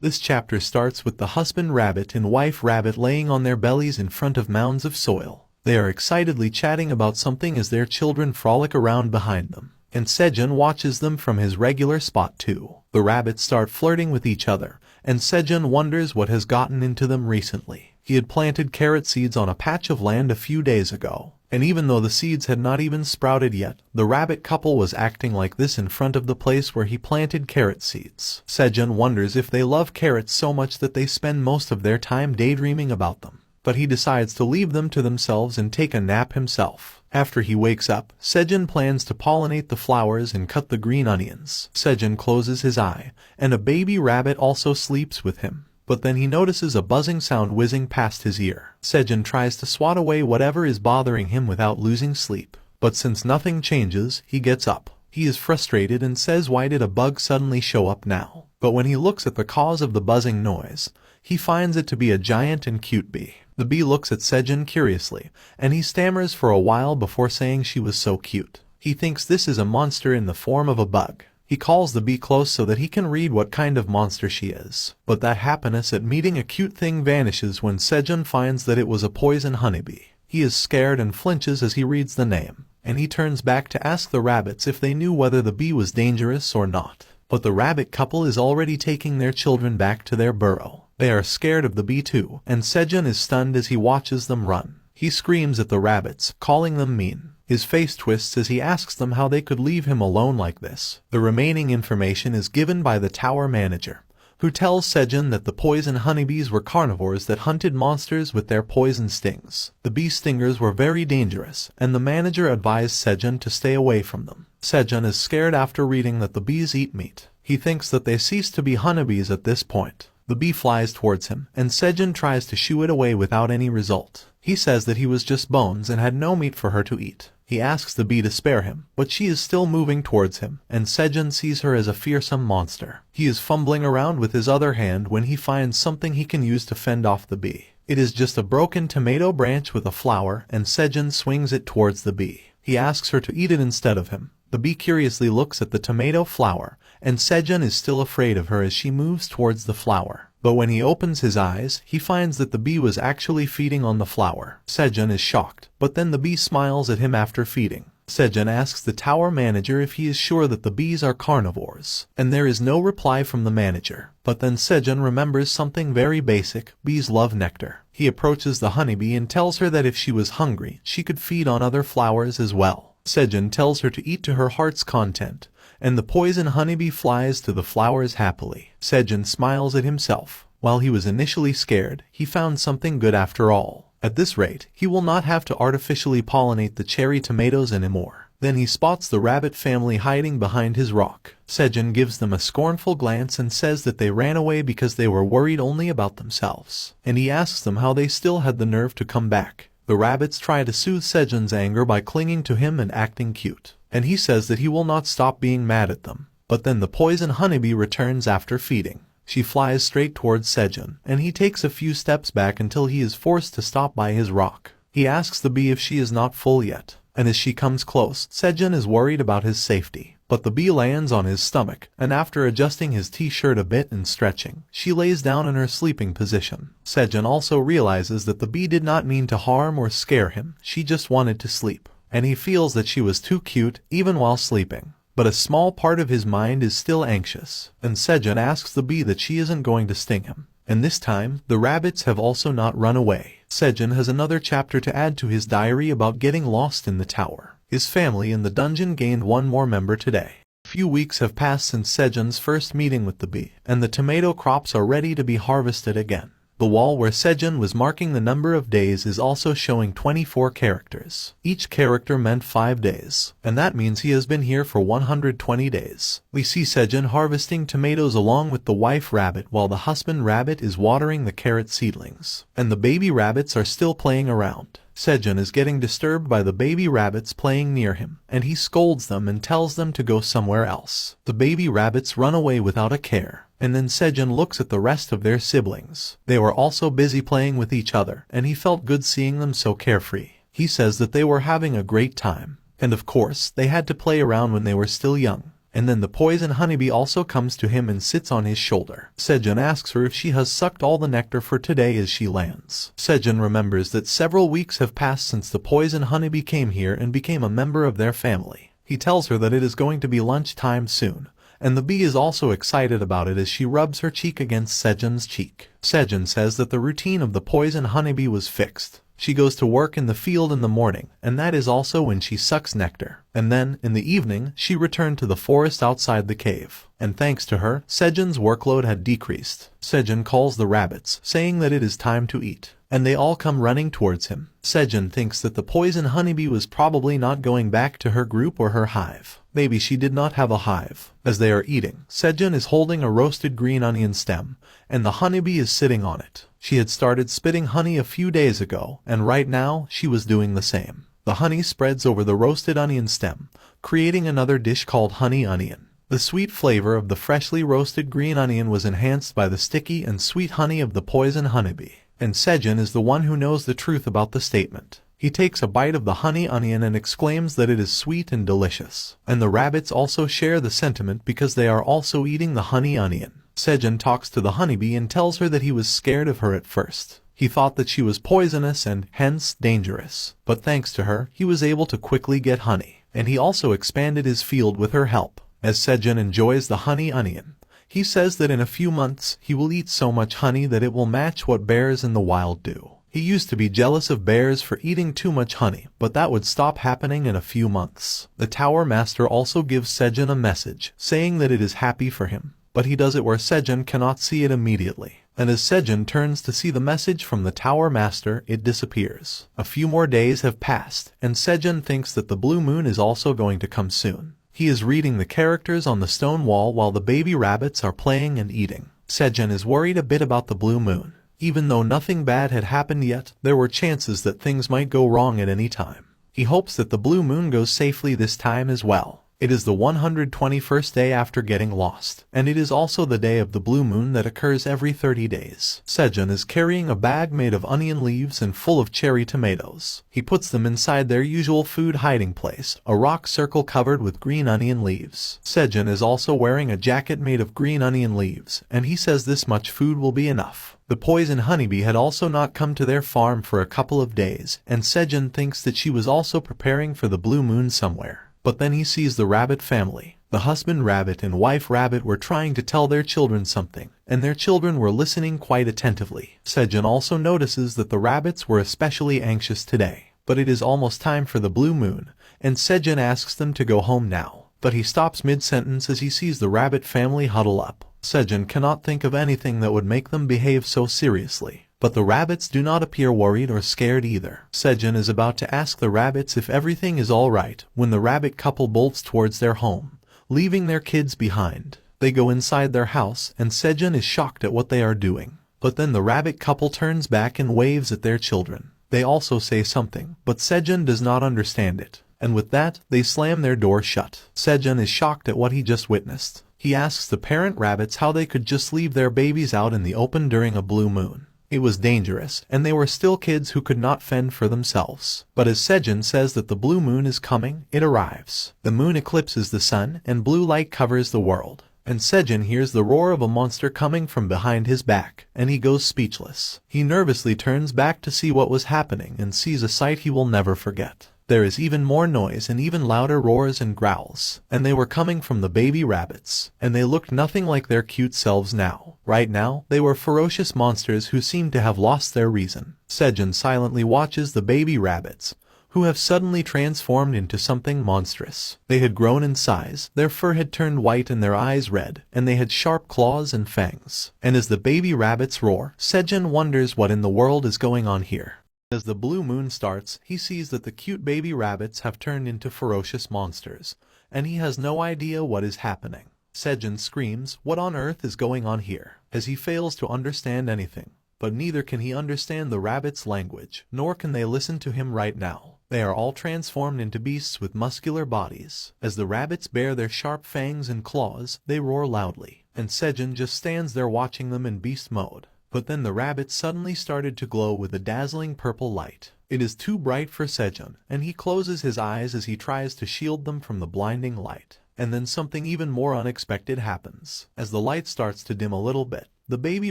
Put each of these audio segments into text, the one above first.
This chapter starts with the husband rabbit and wife rabbit laying on their bellies in front of mounds of soil. They are excitedly chatting about something as their children frolic around behind them, and Sejun watches them from his regular spot too. The rabbits start flirting with each other, and Sejun wonders what has gotten into them recently. He had planted carrot seeds on a patch of land a few days ago, and even though the seeds had not even sprouted yet, the rabbit couple was acting like this in front of the place where he planted carrot seeds. Sejun wonders if they love carrots so much that they spend most of their time daydreaming about them. But he decides to leave them to themselves and take a nap himself. After he wakes up, Sejun plans to pollinate the flowers and cut the green onions. Sejun closes his eye, and a baby rabbit also sleeps with him. But then he notices a buzzing sound whizzing past his ear. Sejun tries to swat away whatever is bothering him without losing sleep. But since nothing changes, he gets up. He is frustrated and says, why did a bug suddenly show up now? But when he looks at the cause of the buzzing noise, he finds it to be a giant and cute bee. The bee looks at Sejun curiously, and he stammers for a while before saying she was so cute. He thinks this is a monster in the form of a bug. He calls the bee close so that he can read what kind of monster she is. But that happiness at meeting a cute thing vanishes when Sejun finds that it was a poison honeybee. He is scared and flinches as he reads the name, and he turns back to ask the rabbits if they knew whether the bee was dangerous or not. But the rabbit couple is already taking their children back to their burrow. They are scared of the bee too, and Sejun is stunned as he watches them run. He screams at the rabbits, calling them mean. His face twists as he asks them how they could leave him alone like this. The remaining information is given by the tower manager, who tells Sejun that the poison honeybees were carnivores that hunted monsters with their poison stings. The bee stingers were very dangerous, and the manager advised Sejun to stay away from them. Sejun is scared after reading that the bees eat meat. He thinks that they cease to be honeybees at this point. The bee flies towards him, and Sejun tries to shoo it away without any result. He says that he was just bones and had no meat for her to eat. He asks the bee to spare him, but she is still moving towards him, and Sejun sees her as a fearsome monster. He is fumbling around with his other hand when he finds something he can use to fend off the bee. It is just a broken tomato branch with a flower, and Sejun swings it towards the bee. He asks her to eat it instead of him. The bee curiously looks at the tomato flower, and Sejun is still afraid of her as she moves towards the flower. But when he opens his eyes, he finds that the bee was actually feeding on the flower. Sejun is shocked, but then the bee smiles at him after feeding. Sejun asks the tower manager if he is sure that the bees are carnivores, and there is no reply from the manager. But then Sejun remembers something very basic: bees love nectar. He approaches the honeybee and tells her that if she was hungry, she could feed on other flowers as well. Sejun tells her to eat to her heart's content, and the poison honeybee flies to the flowers happily. Sejun smiles at himself. While he was initially scared, he found something good after all. At this rate, he will not have to artificially pollinate the cherry tomatoes anymore. Then he spots the rabbit family hiding behind his rock. Sejun gives them a scornful glance and says that they ran away because they were worried only about themselves. And he asks them how they still had the nerve to come back. The rabbits try to soothe Sejun's anger by clinging to him and acting cute. And he says that he will not stop being mad at them. But then the poison honeybee returns after feeding. She flies straight towards Sejun, and he takes a few steps back until he is forced to stop by his rock. He asks the bee if she is not full yet, and as she comes close, Sejun is worried about his safety. But the bee lands on his stomach, and after adjusting his t-shirt a bit and stretching, she lays down in her sleeping position. Sejun also realizes that the bee did not mean to harm or scare him, she just wanted to sleep. And he feels that she was too cute, even while sleeping. But a small part of his mind is still anxious, and Sejun asks the bee that she isn't going to sting him. And this time, the rabbits have also not run away. Sejun has another chapter to add to his diary about getting lost in the tower. His family in the dungeon gained one more member today. A few weeks have passed since Sejun's first meeting with the bee, and the tomato crops are ready to be harvested again. The wall where Sejun was marking the number of days is also showing 24 characters. Each character meant 5 days, and that means he has been here for 120 days. We see Sejun harvesting tomatoes along with the wife rabbit while the husband rabbit is watering the carrot seedlings, and the baby rabbits are still playing around. Sejun is getting disturbed by the baby rabbits playing near him, and he scolds them and tells them to go somewhere else. The baby rabbits run away without a care, and then Sejun looks at the rest of their siblings. They were also busy playing with each other, and he felt good seeing them so carefree. He says that they were having a great time, and of course, they had to play around when they were still young. and then the poison honeybee also comes to him and sits on his shoulder. Sejun asks her if she has sucked all the nectar for today as she lands. Sejun remembers that several weeks have passed since the poison honeybee came here and became a member of their family. He tells her that it is going to be lunchtime soon, and the bee is also excited about it as she rubs her cheek against Sejun's cheek. Sejun says that the routine of the poison honeybee was fixed. She goes to work in the field in the morning, and that is also when she sucks nectar. And then, in the evening, she returned to the forest outside the cave. And thanks to her, Sejun's workload had decreased. Sejun calls the rabbits, saying that it is time to eat, and they all come running towards him. Sejun thinks that the poison honeybee was probably not going back to her group or her hive. Maybe she did not have a hive. As they are eating, Sejun is holding a roasted green onion stem, and the honeybee is sitting on it. She had started spitting honey a few days ago, and right now, she was doing the same. The honey spreads over the roasted onion stem, creating another dish called honey onion. The sweet flavor of the freshly roasted green onion was enhanced by the sticky and sweet honey of the poison honeybee. And Sejun is the one who knows the truth about the statement. He takes a bite of the honey onion and exclaims that it is sweet and delicious. And the rabbits also share the sentiment because they are also eating the honey onion. Sejun talks to the honeybee and tells her that he was scared of her at first. He thought that she was poisonous and, hence, dangerous. But thanks to her, he was able to quickly get honey. And he also expanded his field with her help. As Sejun enjoys the honey onion, he says that in a few months, he will eat so much honey that it will match what bears in the wild do. He used to be jealous of bears for eating too much honey, but that would stop happening in a few months. The Tower Master also gives Sejun a message, saying that it is happy for him. But he does it where Sejun cannot see it immediately. And as Sejun turns to see the message from the Tower Master, it disappears. A few more days have passed, and Sejun thinks that the blue moon is also going to come soon. He is reading the characters on the stone wall while the baby rabbits are playing and eating. Sejun is worried a bit about the blue moon. Even though nothing bad had happened yet, there were chances that things might go wrong at any time. He hopes that the blue moon goes safely this time as well. It is the 121st day after getting lost, and it is also the day of the blue moon that occurs every 30 days. Sejun is carrying a bag made of onion leaves and full of cherry tomatoes. He puts them inside their usual food hiding place, a rock circle covered with green onion leaves. Sejun is also wearing a jacket made of green onion leaves, and he says this much food will be enough. The poison honeybee had also not come to their farm for a couple of days, and Sejun thinks that she was also preparing for the blue moon somewhere. But then he sees the rabbit family. The husband rabbit and wife rabbit were trying to tell their children something, and their children were listening quite attentively. Sejun also notices that the rabbits were especially anxious today. But it is almost time for the blue moon, and Sejun asks them to go home now. But he stops mid-sentence as he sees the rabbit family huddle up. Sejun cannot think of anything that would make them behave so seriously. But the rabbits do not appear worried or scared either. Sejun is about to ask the rabbits if everything is all right when the rabbit couple bolts towards their home, leaving their kids behind. They go inside their house, and Sejun is shocked at what they are doing. But then the rabbit couple turns back and waves at their children. They also say something, but Sejun does not understand it. And with that, they slam their door shut. Sejun is shocked at what he just witnessed. He asks the parent rabbits how they could just leave their babies out in the open during a blue moon. It was dangerous, and they were still kids who could not fend for themselves. But as Sejun says that the blue moon is coming, it arrives. The moon eclipses the sun, and blue light covers the world. And Sejun hears the roar of a monster coming from behind his back, and he goes speechless. He nervously turns back to see what was happening and sees a sight he will never forget. There is even more noise and even louder roars and growls, and they were coming from the baby rabbits, and they looked nothing like their cute selves now. Right now, they were ferocious monsters who seemed to have lost their reason. Sejun silently watches the baby rabbits, who have suddenly transformed into something monstrous. They had grown in size, their fur had turned white and their eyes red, and they had sharp claws and fangs. And as the baby rabbits roar, Sejun wonders what in the world is going on here. As the blue moon starts, he sees that the cute baby rabbits have turned into ferocious monsters, and he has no idea what is happening. Sejun screams, "What on earth is going on here?" as he fails to understand anything. But neither can he understand the rabbits' language, nor can they listen to him right now. They are all transformed into beasts with muscular bodies. As the rabbits bare their sharp fangs and claws, they roar loudly, and Sejun just stands there watching them in beast mode. But then the rabbits suddenly started to glow with a dazzling purple light. It is too bright for Sejun, and he closes his eyes as he tries to shield them from the blinding light. And then something even more unexpected happens. As the light starts to dim a little bit, the baby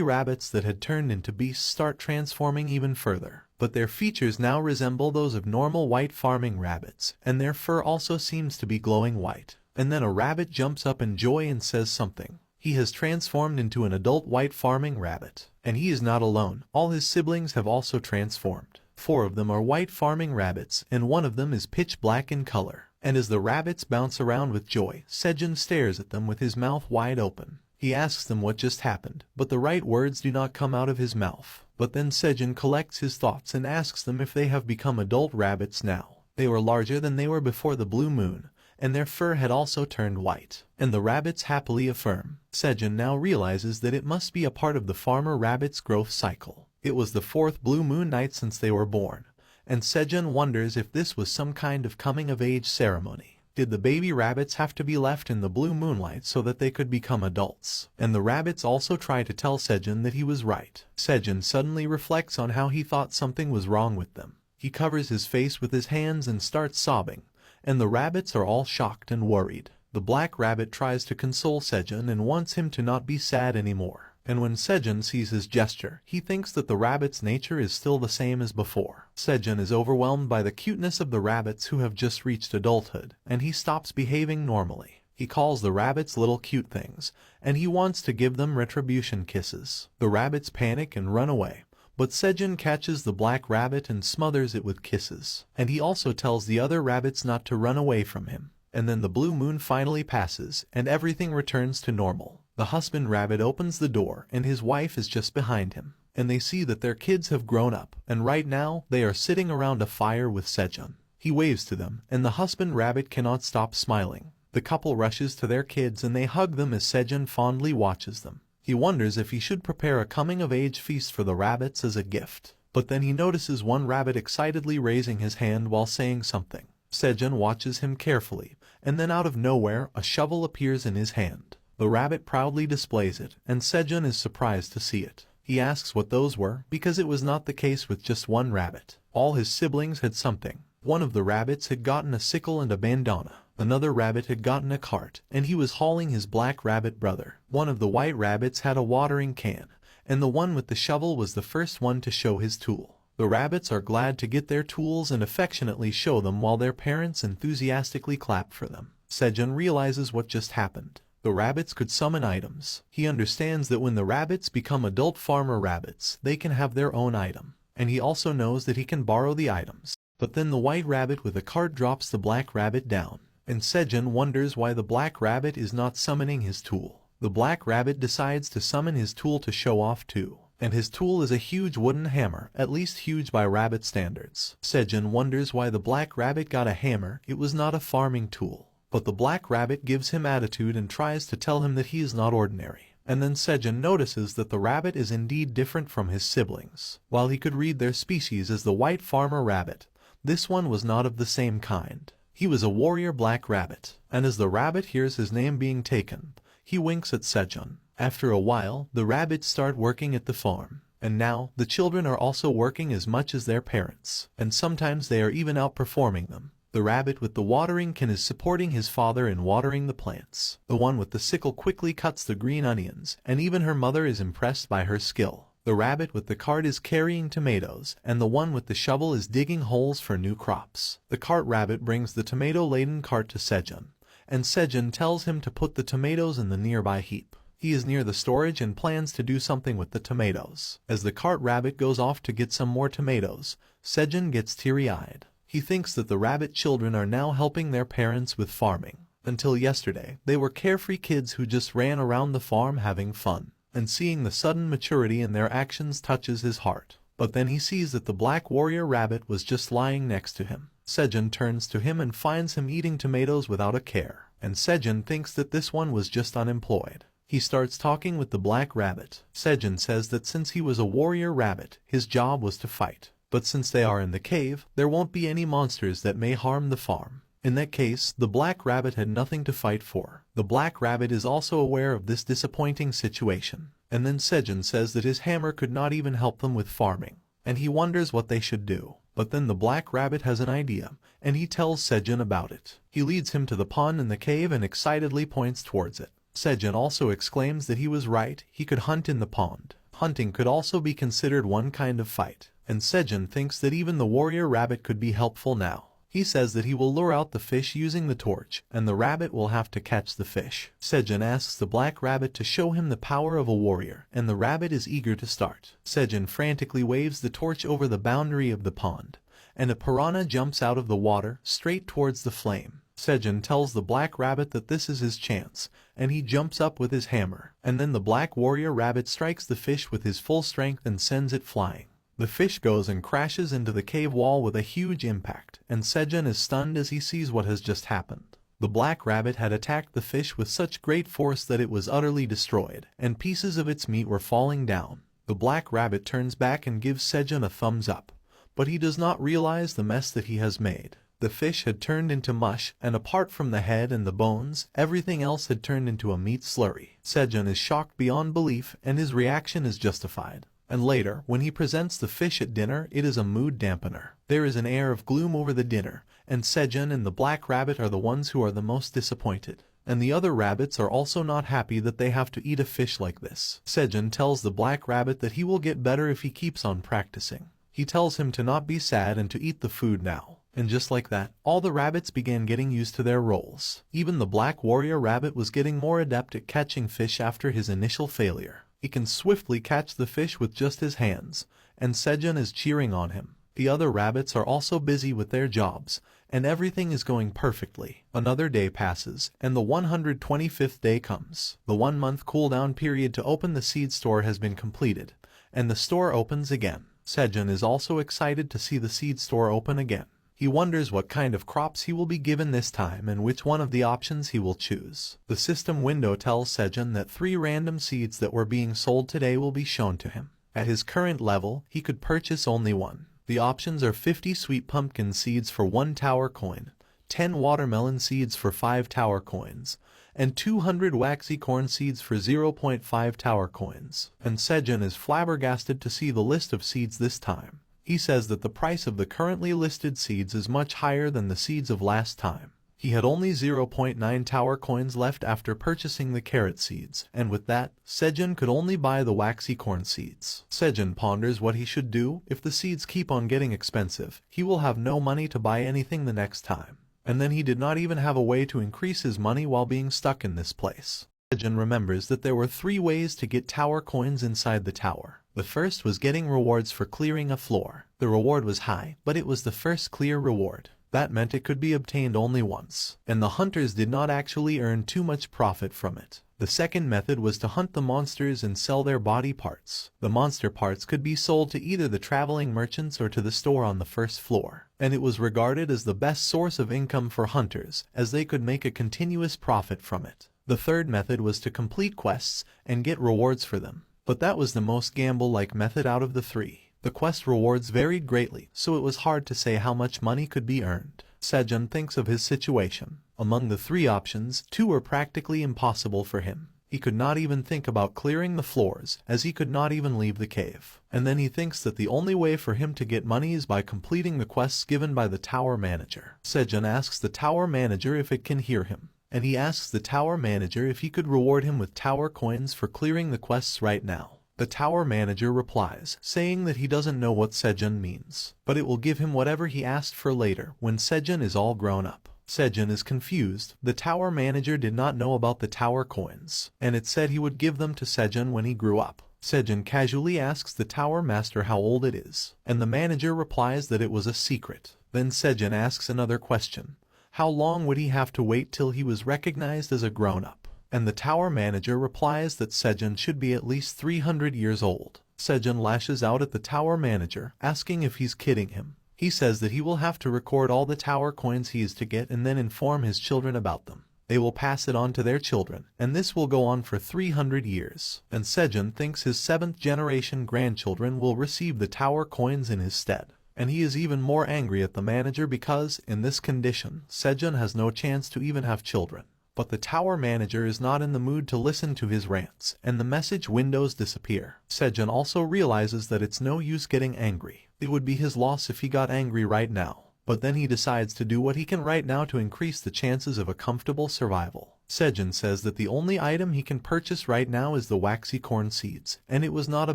rabbits that had turned into beasts start transforming even further. But their features now resemble those of normal white farming rabbits, and their fur also seems to be glowing white. And then a rabbit jumps up in joy and says something. He has transformed into an adult white farming rabbit. And he is not alone. All his siblings have also transformed. 4 of them are white farming rabbits, and one of them is pitch black in color. And as the rabbits bounce around with joy, Sejun stares at them with his mouth wide open. He asks them what just happened, but the right words do not come out of his mouth. But then Sejun collects his thoughts and asks them if they have become adult rabbits now. They were larger than they were before the blue moon, and their fur had also turned white. And the rabbits happily affirm. Sejun now realizes that it must be a part of the farmer rabbit's growth cycle. It was the 4th blue moon night since they were born, and Sejun wonders if this was some kind of coming-of-age ceremony. Did the baby rabbits have to be left in the blue moonlight so that they could become adults? And the rabbits also try to tell Sejun that he was right. Sejun suddenly reflects on how he thought something was wrong with them. He covers his face with his hands and starts sobbing, and the rabbits are all shocked and worried. The black rabbit tries to console Sejun and wants him to not be sad anymore. And when Sejun sees his gesture, he thinks that the rabbit's nature is still the same as before. Sejun is overwhelmed by the cuteness of the rabbits who have just reached adulthood, and he stops behaving normally. He calls the rabbits little cute things, and he wants to give them retribution kisses. The rabbits panic and run away, but Sejun catches the black rabbit and smothers it with kisses. And he also tells the other rabbits not to run away from him. And then the blue moon finally passes, and everything returns to normal. The husband rabbit opens the door, and his wife is just behind him. And they see that their kids have grown up, and right now, they are sitting around a fire with Sejun. He waves to them, and the husband rabbit cannot stop smiling. The couple rushes to their kids and they hug them as Sejun fondly watches them. He wonders if he should prepare a coming-of-age feast for the rabbits as a gift. But then he notices one rabbit excitedly raising his hand while saying something. Sejun watches him carefully, and then out of nowhere, a shovel appears in his hand. The rabbit proudly displays it, and Sejun is surprised to see it. He asks what those were, because it was not the case with just one rabbit. All his siblings had something. One of the rabbits had gotten a sickle and a bandana. Another rabbit had gotten a cart, and he was hauling his black rabbit brother. One of the white rabbits had a watering can, and the one with the shovel was the first one to show his tool. The rabbits are glad to get their tools and affectionately show them while their parents enthusiastically clap for them. Sejun realizes what just happened. The rabbits could summon items. He understands that when the rabbits become adult farmer rabbits, they can have their own item. And he also knows that he can borrow the items. But then the white rabbit with a cart drops the black rabbit down. And Sejun wonders why the black rabbit is not summoning his tool. The black rabbit decides to summon his tool to show off too. And his tool is a huge wooden hammer, at least huge by rabbit standards. Sejun wonders why the black rabbit got a hammer. It was not a farming tool. But the black rabbit gives him attitude and tries to tell him that he is not ordinary. And then Sejun notices that the rabbit is indeed different from his siblings. While he could read their species as the white farmer rabbit, this one was not of the same kind. He was a warrior black rabbit, and as the rabbit hears his name being taken, he winks at Sejun. After a while, the rabbits start working at the farm. And now, the children are also working as much as their parents, and sometimes they are even outperforming them. The rabbit with the watering can is supporting his father in watering the plants. The one with the sickle quickly cuts the green onions, and even her mother is impressed by her skill. The rabbit with the cart is carrying tomatoes, and the one with the shovel is digging holes for new crops. The cart rabbit brings the tomato-laden cart to Sejun, and Sejun tells him to put the tomatoes in the nearby heap. He is near the storage and plans to do something with the tomatoes. As the cart rabbit goes off to get some more tomatoes, Sejun gets teary-eyed. He thinks that the rabbit children are now helping their parents with farming. Until yesterday, they were carefree kids who just ran around the farm having fun. And seeing the sudden maturity in their actions touches his heart. But then he sees that the black warrior rabbit was just lying next to him. Sejun turns to him and finds him eating tomatoes without a care. And Sejun thinks that this one was just unemployed. He starts talking with the black rabbit. Sejun says that since he was a warrior rabbit, his job was to fight. But since they are in the cave, there won't be any monsters that may harm the farm. In that case, the black rabbit had nothing to fight for. The black rabbit is also aware of this disappointing situation. And then Sejun says that his hammer could not even help them with farming. And he wonders what they should do. But then the Black Rabbit has an idea, and he tells Sejun about it. He leads him to the pond in the cave and excitedly points towards it. Sejun also exclaims that he was right, he could hunt in the pond. Hunting could also be considered one kind of fight, and Sejun thinks that even the warrior rabbit could be helpful now. He says that he will lure out the fish using the torch, and the rabbit will have to catch the fish. Sejun asks the Black Rabbit to show him the power of a warrior, and the rabbit is eager to start. Sejun frantically waves the torch over the boundary of the pond, and a piranha jumps out of the water, straight towards the flame. Sejun tells the Black Rabbit that this is his chance, and he jumps up with his hammer, and then the Black Warrior Rabbit strikes the fish with his full strength and sends it flying. The fish goes and crashes into the cave wall with a huge impact, and Sejun is stunned as he sees what has just happened. The Black Rabbit had attacked the fish with such great force that it was utterly destroyed, and pieces of its meat were falling down. The Black Rabbit turns back and gives Sejun a thumbs up, but he does not realize the mess that he has made. The fish had turned into mush, and apart from the head and the bones, everything else had turned into a meat slurry. Sejun is shocked beyond belief, and his reaction is justified. And later, when he presents the fish at dinner, it is a mood dampener. There is an air of gloom over the dinner, and Sejun and the Black Rabbit are the ones who are the most disappointed. And the other rabbits are also not happy that they have to eat a fish like this. Sejun tells the Black Rabbit that he will get better if he keeps on practicing. He tells him to not be sad and to eat the food now. And just like that, all the rabbits began getting used to their roles. Even the Black Warrior Rabbit was getting more adept at catching fish after his initial failure. He can swiftly catch the fish with just his hands, and Sejun is cheering on him. The other rabbits are also busy with their jobs, and everything is going perfectly. Another day passes, and the 125th day comes. The 1-month cooldown period to open the seed store has been completed, and the store opens again. Sejun is also excited to see the seed store open again. He wonders what kind of crops he will be given this time and which one of the options he will choose. The system window tells Sejun that 3 random seeds that were being sold today will be shown to him. At his current level, he could purchase only one. The options are 50 sweet pumpkin seeds for 1 tower coin, 10 watermelon seeds for 5 tower coins, and 200 waxy corn seeds for 0.5 tower coins. And Sejun is flabbergasted to see the list of seeds this time. He says that the price of the currently listed seeds is much higher than the seeds of last time. He had only 0.9 tower coins left after purchasing the carrot seeds, and with that, Sejun could only buy the waxy corn seeds. Sejun ponders what he should do. If the seeds keep on getting expensive, he will have no money to buy anything the next time. And then he did not even have a way to increase his money while being stuck in this place. Sejun remembers that there were 3 ways to get tower coins inside the tower. The first was getting rewards for clearing a floor. The reward was high, but it was the first clear reward. That meant it could be obtained only once, and the hunters did not actually earn too much profit from it. The second method was to hunt the monsters and sell their body parts. The monster parts could be sold to either the traveling merchants or to the store on the first floor, and it was regarded as the best source of income for hunters, as they could make a continuous profit from it. The third method was to complete quests and get rewards for them. But that was the most gamble-like method out of the 3. The quest rewards varied greatly, so it was hard to say how much money could be earned. Sejun thinks of his situation. Among the 3 options, 2 were practically impossible for him. He could not even think about clearing the floors, as he could not even leave the cave. And then he thinks that the only way for him to get money is by completing the quests given by the tower manager. Sejun asks the tower manager if it can hear him, and he asks the tower manager if he could reward him with tower coins for clearing the quests right now. The tower manager replies, saying that he doesn't know what Sejun means, but it will give him whatever he asked for later when Sejun is all grown up. Sejun is confused. The tower manager did not know about the tower coins, and it said he would give them to Sejun when he grew up. Sejun casually asks the tower master how old it is, and the manager replies that it was a secret. Then Sejun asks another question. How long would he have to wait till he was recognized as a grown-up? And the tower manager replies that Sejun should be at least 300 years old. Sejun lashes out at the tower manager, asking if he's kidding him. He says that he will have to record all the tower coins he is to get and then inform his children about them. They will pass it on to their children, and this will go on for 300 years. And Sejun thinks his 7th generation grandchildren will receive the tower coins in his stead. And he is even more angry at the manager because, in this condition, Sejun has no chance to even have children. But the tower manager is not in the mood to listen to his rants, and the message windows disappear. Sejun also realizes that it's no use getting angry. It would be his loss if he got angry right now. But then he decides to do what he can right now to increase the chances of a comfortable survival. Sejun says that the only item he can purchase right now is the waxy corn seeds, and it was not a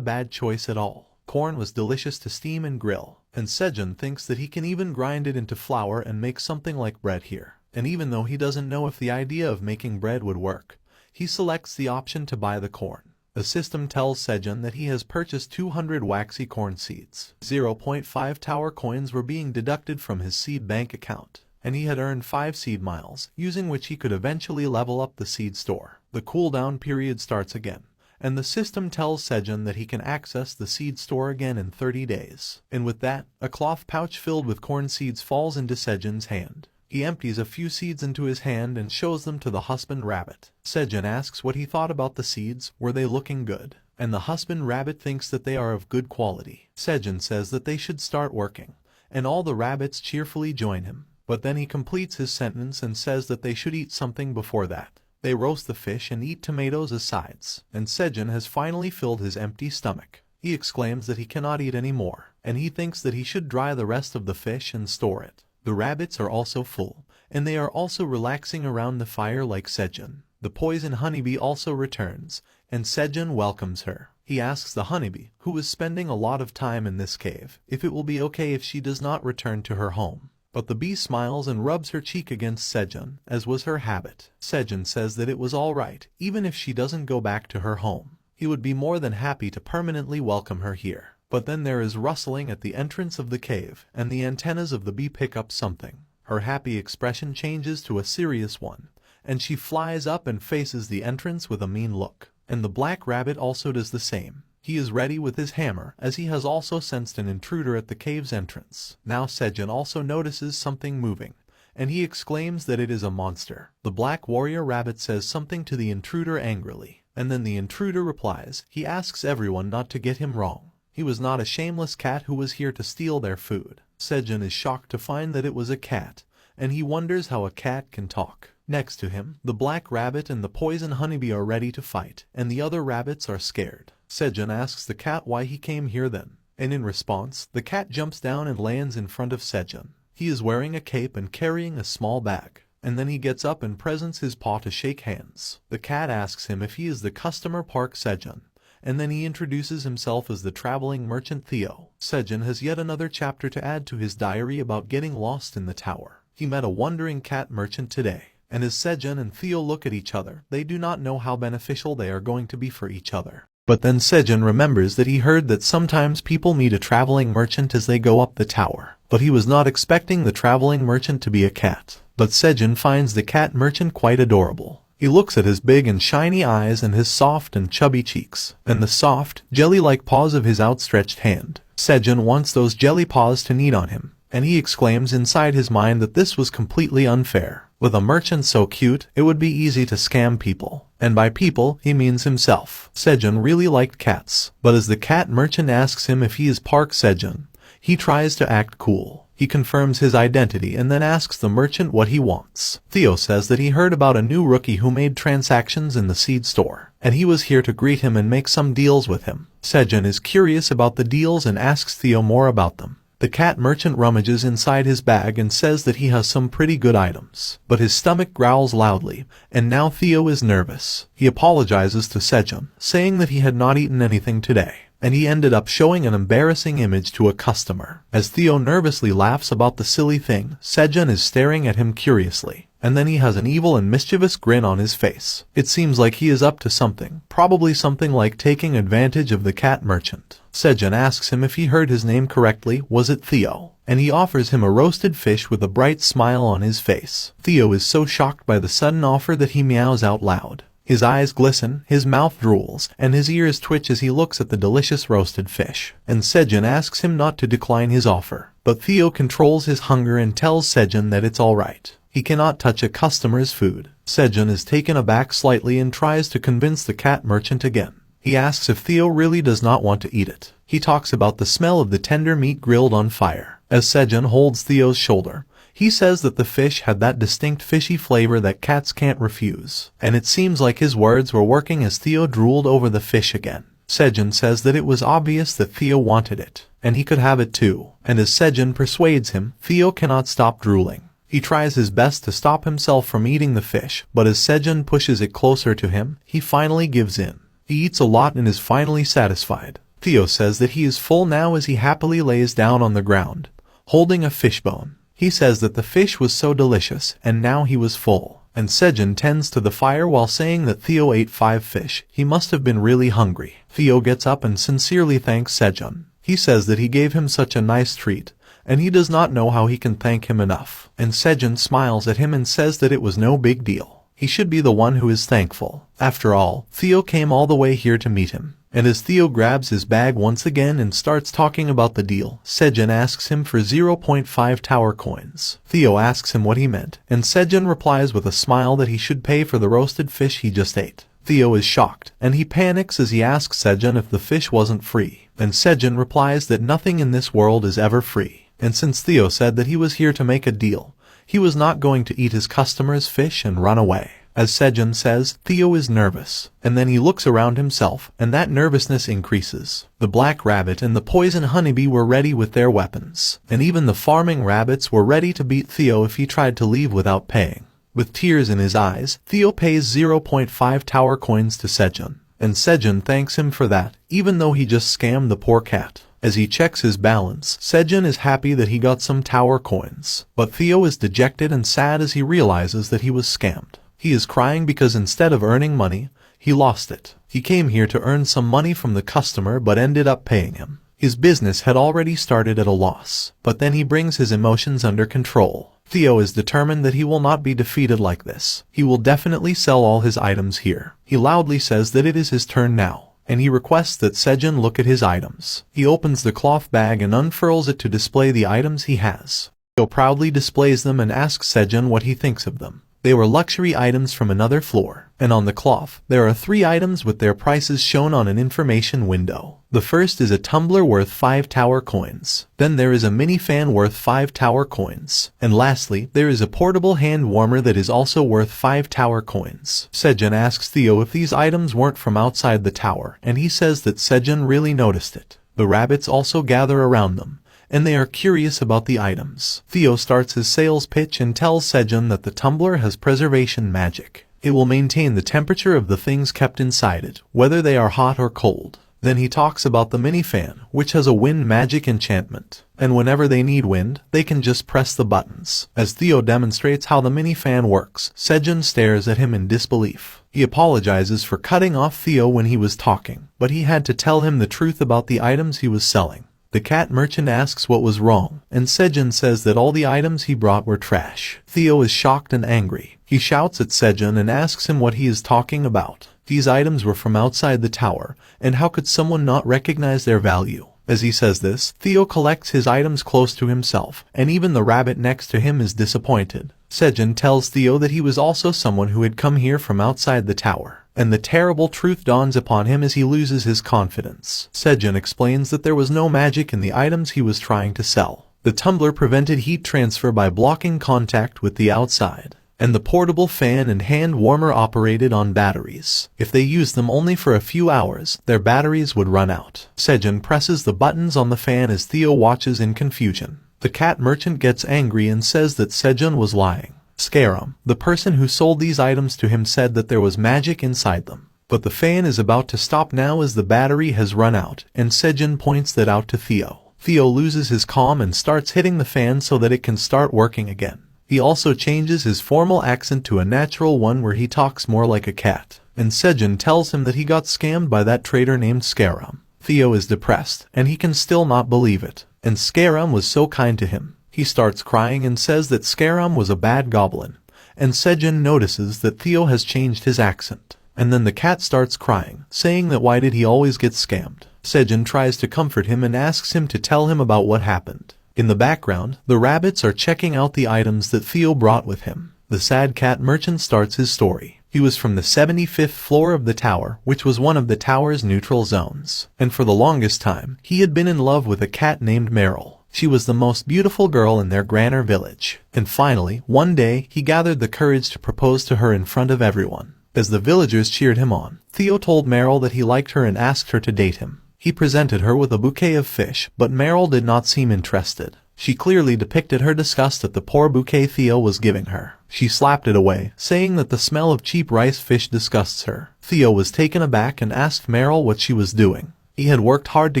bad choice at all. Corn was delicious to steam and grill, and Sejun thinks that he can even grind it into flour and make something like bread here. And even though he doesn't know if the idea of making bread would work, he selects the option to buy the corn. The system tells Sejun that he has purchased 200 waxy corn seeds. 0.5 tower coins were being deducted from his seed bank account, and he had earned 5 seed miles, using which he could eventually level up the seed store. The cooldown period starts again, and the system tells Sejun that he can access the seed store again in 30 days. And with that, a cloth pouch filled with corn seeds falls into Sejun's hand. He empties a few seeds into his hand and shows them to the husband rabbit. Sejun asks what he thought about the seeds, were they looking good? And the husband rabbit thinks that they are of good quality. Sejun says that they should start working, and all the rabbits cheerfully join him. But then he completes his sentence and says that they should eat something before that. They roast the fish and eat tomatoes as sides, and Sejun has finally filled his empty stomach. He exclaims that he cannot eat any more, and he thinks that he should dry the rest of the fish and store it. The rabbits are also full, and they are also relaxing around the fire like Sejun. The poison honeybee also returns, and Sejun welcomes her. He asks the honeybee, who is spending a lot of time in this cave, if it will be okay if she does not return to her home. But the bee smiles and rubs her cheek against Sejun, as was her habit. Sejun says that it was all right, even if she doesn't go back to her home. He would be more than happy to permanently welcome her here. But then there is rustling at the entrance of the cave, and the antennas of the bee pick up something. Her happy expression changes to a serious one, and she flies up and faces the entrance with a mean look. And the black rabbit also does the same. He is ready with his hammer, as he has also sensed an intruder at the cave's entrance. Now Sejun also notices something moving, and he exclaims that it is a monster. The black warrior rabbit says something to the intruder angrily, and then the intruder replies. He asks everyone not to get him wrong. He was not a shameless cat who was here to steal their food. Sejun is shocked to find that it was a cat, and he wonders how a cat can talk. Next to him, the black rabbit and the poison honeybee are ready to fight, and the other rabbits are scared. Sejun asks the cat why he came here then, and in response, the cat jumps down and lands in front of Sejun. He is wearing a cape and carrying a small bag, and then he gets up and presents his paw to shake hands. The cat asks him if he is the customer Park Sejun, and then he introduces himself as the traveling merchant Theo. Sejun has yet another chapter to add to his diary about getting lost in the tower. He met a wandering cat merchant today, and as Sejun and Theo look at each other, they do not know how beneficial they are going to be for each other. But then Sejun remembers that he heard that sometimes people meet a traveling merchant as they go up the tower. But he was not expecting the traveling merchant to be a cat. But Sejun finds the cat merchant quite adorable. He looks at his big and shiny eyes and his soft and chubby cheeks, and the soft, jelly-like paws of his outstretched hand. Sejun wants those jelly paws to knead on him, and he exclaims inside his mind that this was completely unfair. With a merchant so cute, it would be easy to scam people. And by people, he means himself. Sejun really liked cats, but as the cat merchant asks him if he is Park Sejun, he tries to act cool. He confirms his identity and then asks the merchant what he wants. Theo says that he heard about a new rookie who made transactions in the seed store, and he was here to greet him and make some deals with him. Sejun is curious about the deals and asks Theo more about them. The cat merchant rummages inside his bag and says that he has some pretty good items, but his stomach growls loudly, and now Theo is nervous. He apologizes to Sejun, saying that he had not eaten anything today, and he ended up showing an embarrassing image to a customer. As Theo nervously laughs about the silly thing, Sejun is staring at him curiously, and then he has an evil and mischievous grin on his face. It seems like he is up to something, probably something like taking advantage of the cat merchant. Sejun asks him if he heard his name correctly, was it Theo? And he offers him a roasted fish with a bright smile on his face. Theo is so shocked by the sudden offer that he meows out loud. His eyes glisten, his mouth drools, and his ears twitch as he looks at the delicious roasted fish. And Sejun asks him not to decline his offer. But Theo controls his hunger and tells Sejun that it's alright. He cannot touch a customer's food. Sejun is taken aback slightly and tries to convince the cat merchant again. He asks if Theo really does not want to eat it. He talks about the smell of the tender meat grilled on fire. As Sejun holds Theo's shoulder, He says that the fish had that distinct fishy flavor that cats can't refuse, and it seems like his words were working as Theo drooled over the fish again. Sejun says that it was obvious that Theo wanted it, and he could have it too, and as Sejun persuades him, Theo cannot stop drooling. He tries his best to stop himself from eating the fish, but as Sejun pushes it closer to him, he finally gives in. He eats a lot and is finally satisfied. Theo says that he is full now as he happily lays down on the ground, holding a fishbone. He says that the fish was so delicious, and now he was full. And Sejun tends to the fire while saying that Theo ate 5 fish. He must have been really hungry. Theo gets up and sincerely thanks Sejun. He says that he gave him such a nice treat, and he does not know how he can thank him enough. And Sejun smiles at him and says that it was no big deal. He should be the one who is thankful. After all, Theo came all the way here to meet him. And as Theo grabs his bag once again and starts talking about the deal, Sejun asks him for 0.5 tower coins. Theo asks him what he meant, and Sejun replies with a smile that he should pay for the roasted fish he just ate. Theo is shocked, and he panics as he asks Sejun if the fish wasn't free. And Sejun replies that nothing in this world is ever free. And since Theo said that he was here to make a deal, he was not going to eat his customer's fish and run away. As Sejun says, Theo is nervous, and then he looks around himself, and that nervousness increases. The black rabbit and the poison honeybee were ready with their weapons, and even the farming rabbits were ready to beat Theo if he tried to leave without paying. With tears in his eyes, Theo pays 0.5 tower coins to Sejun, and Sejun thanks him for that, even though he just scammed the poor cat. As he checks his balance, Sejun is happy that he got some tower coins, but Theo is dejected and sad as he realizes that he was scammed. He is crying because instead of earning money, he lost it. He came here to earn some money from the customer but ended up paying him. His business had already started at a loss, but then he brings his emotions under control. Theo is determined that he will not be defeated like this. He will definitely sell all his items here. He loudly says that it is his turn now, and he requests that Sejun look at his items. He opens the cloth bag and unfurls it to display the items he has. Theo proudly displays them and asks Sejun what he thinks of them. They were luxury items from another floor, and on the cloth, there are 3 items with their prices shown on an information window. The first is a tumbler worth 5 tower coins. Then there is a mini fan worth 5 tower coins. And lastly, there is a portable hand warmer that is also worth 5 tower coins. Sejun asks Theo if these items weren't from outside the tower, and he says that Sejun really noticed it. The rabbits also gather around them, and they are curious about the items. Theo starts his sales pitch and tells Sejun that the tumbler has preservation magic. It will maintain the temperature of the things kept inside it, whether they are hot or cold. Then he talks about the mini fan, which has a wind magic enchantment, and whenever they need wind, they can just press the buttons. As Theo demonstrates how the mini fan works, Sejun stares at him in disbelief. He apologizes for cutting off Theo when he was talking, but he had to tell him the truth about the items he was selling. The cat merchant asks what was wrong, and Sejun says that all the items he brought were trash. Theo is shocked and angry. He shouts at Sejun and asks him what he is talking about. These items were from outside the tower, and how could someone not recognize their value? As he says this, Theo collects his items close to himself, and even the rabbit next to him is disappointed. Sejun tells Theo that he was also someone who had come here from outside the tower, and the terrible truth dawns upon him as he loses his confidence. Sejun explains that there was no magic in the items he was trying to sell. The tumbler prevented heat transfer by blocking contact with the outside, and the portable fan and hand warmer operated on batteries. If they used them only for a few hours, their batteries would run out. Sejun presses the buttons on the fan as Theo watches in confusion. The cat merchant gets angry and says that Sejun was lying. Scarum, the person who sold these items to him, said that there was magic inside them. But the fan is about to stop now as the battery has run out, and Sejun points that out to Theo. Theo loses his calm and starts hitting the fan so that it can start working again. He also changes his formal accent to a natural one where he talks more like a cat, and Sejun tells him that he got scammed by that trader named Scarum. Theo is depressed, and he can still not believe it, and Scarum was so kind to him. He starts crying and says that Scarum was a bad goblin, and Sejun notices that Theo has changed his accent. And then the cat starts crying, saying that why did he always get scammed? Sejun tries to comfort him and asks him to tell him about what happened. In the background, the rabbits are checking out the items that Theo brought with him. The sad cat merchant starts his story. He was from the 75th floor of the tower, which was one of the tower's neutral zones. And for the longest time, he had been in love with a cat named Meryl. She was the most beautiful girl in their Granner village. And finally, one day, he gathered the courage to propose to her in front of everyone. As the villagers cheered him on, Theo told Meryl that he liked her and asked her to date him. He presented her with a bouquet of fish, but Meryl did not seem interested. She clearly depicted her disgust at the poor bouquet Theo was giving her. She slapped it away, saying that the smell of cheap rice fish disgusts her. Theo was taken aback and asked Meryl what she was doing. He had worked hard to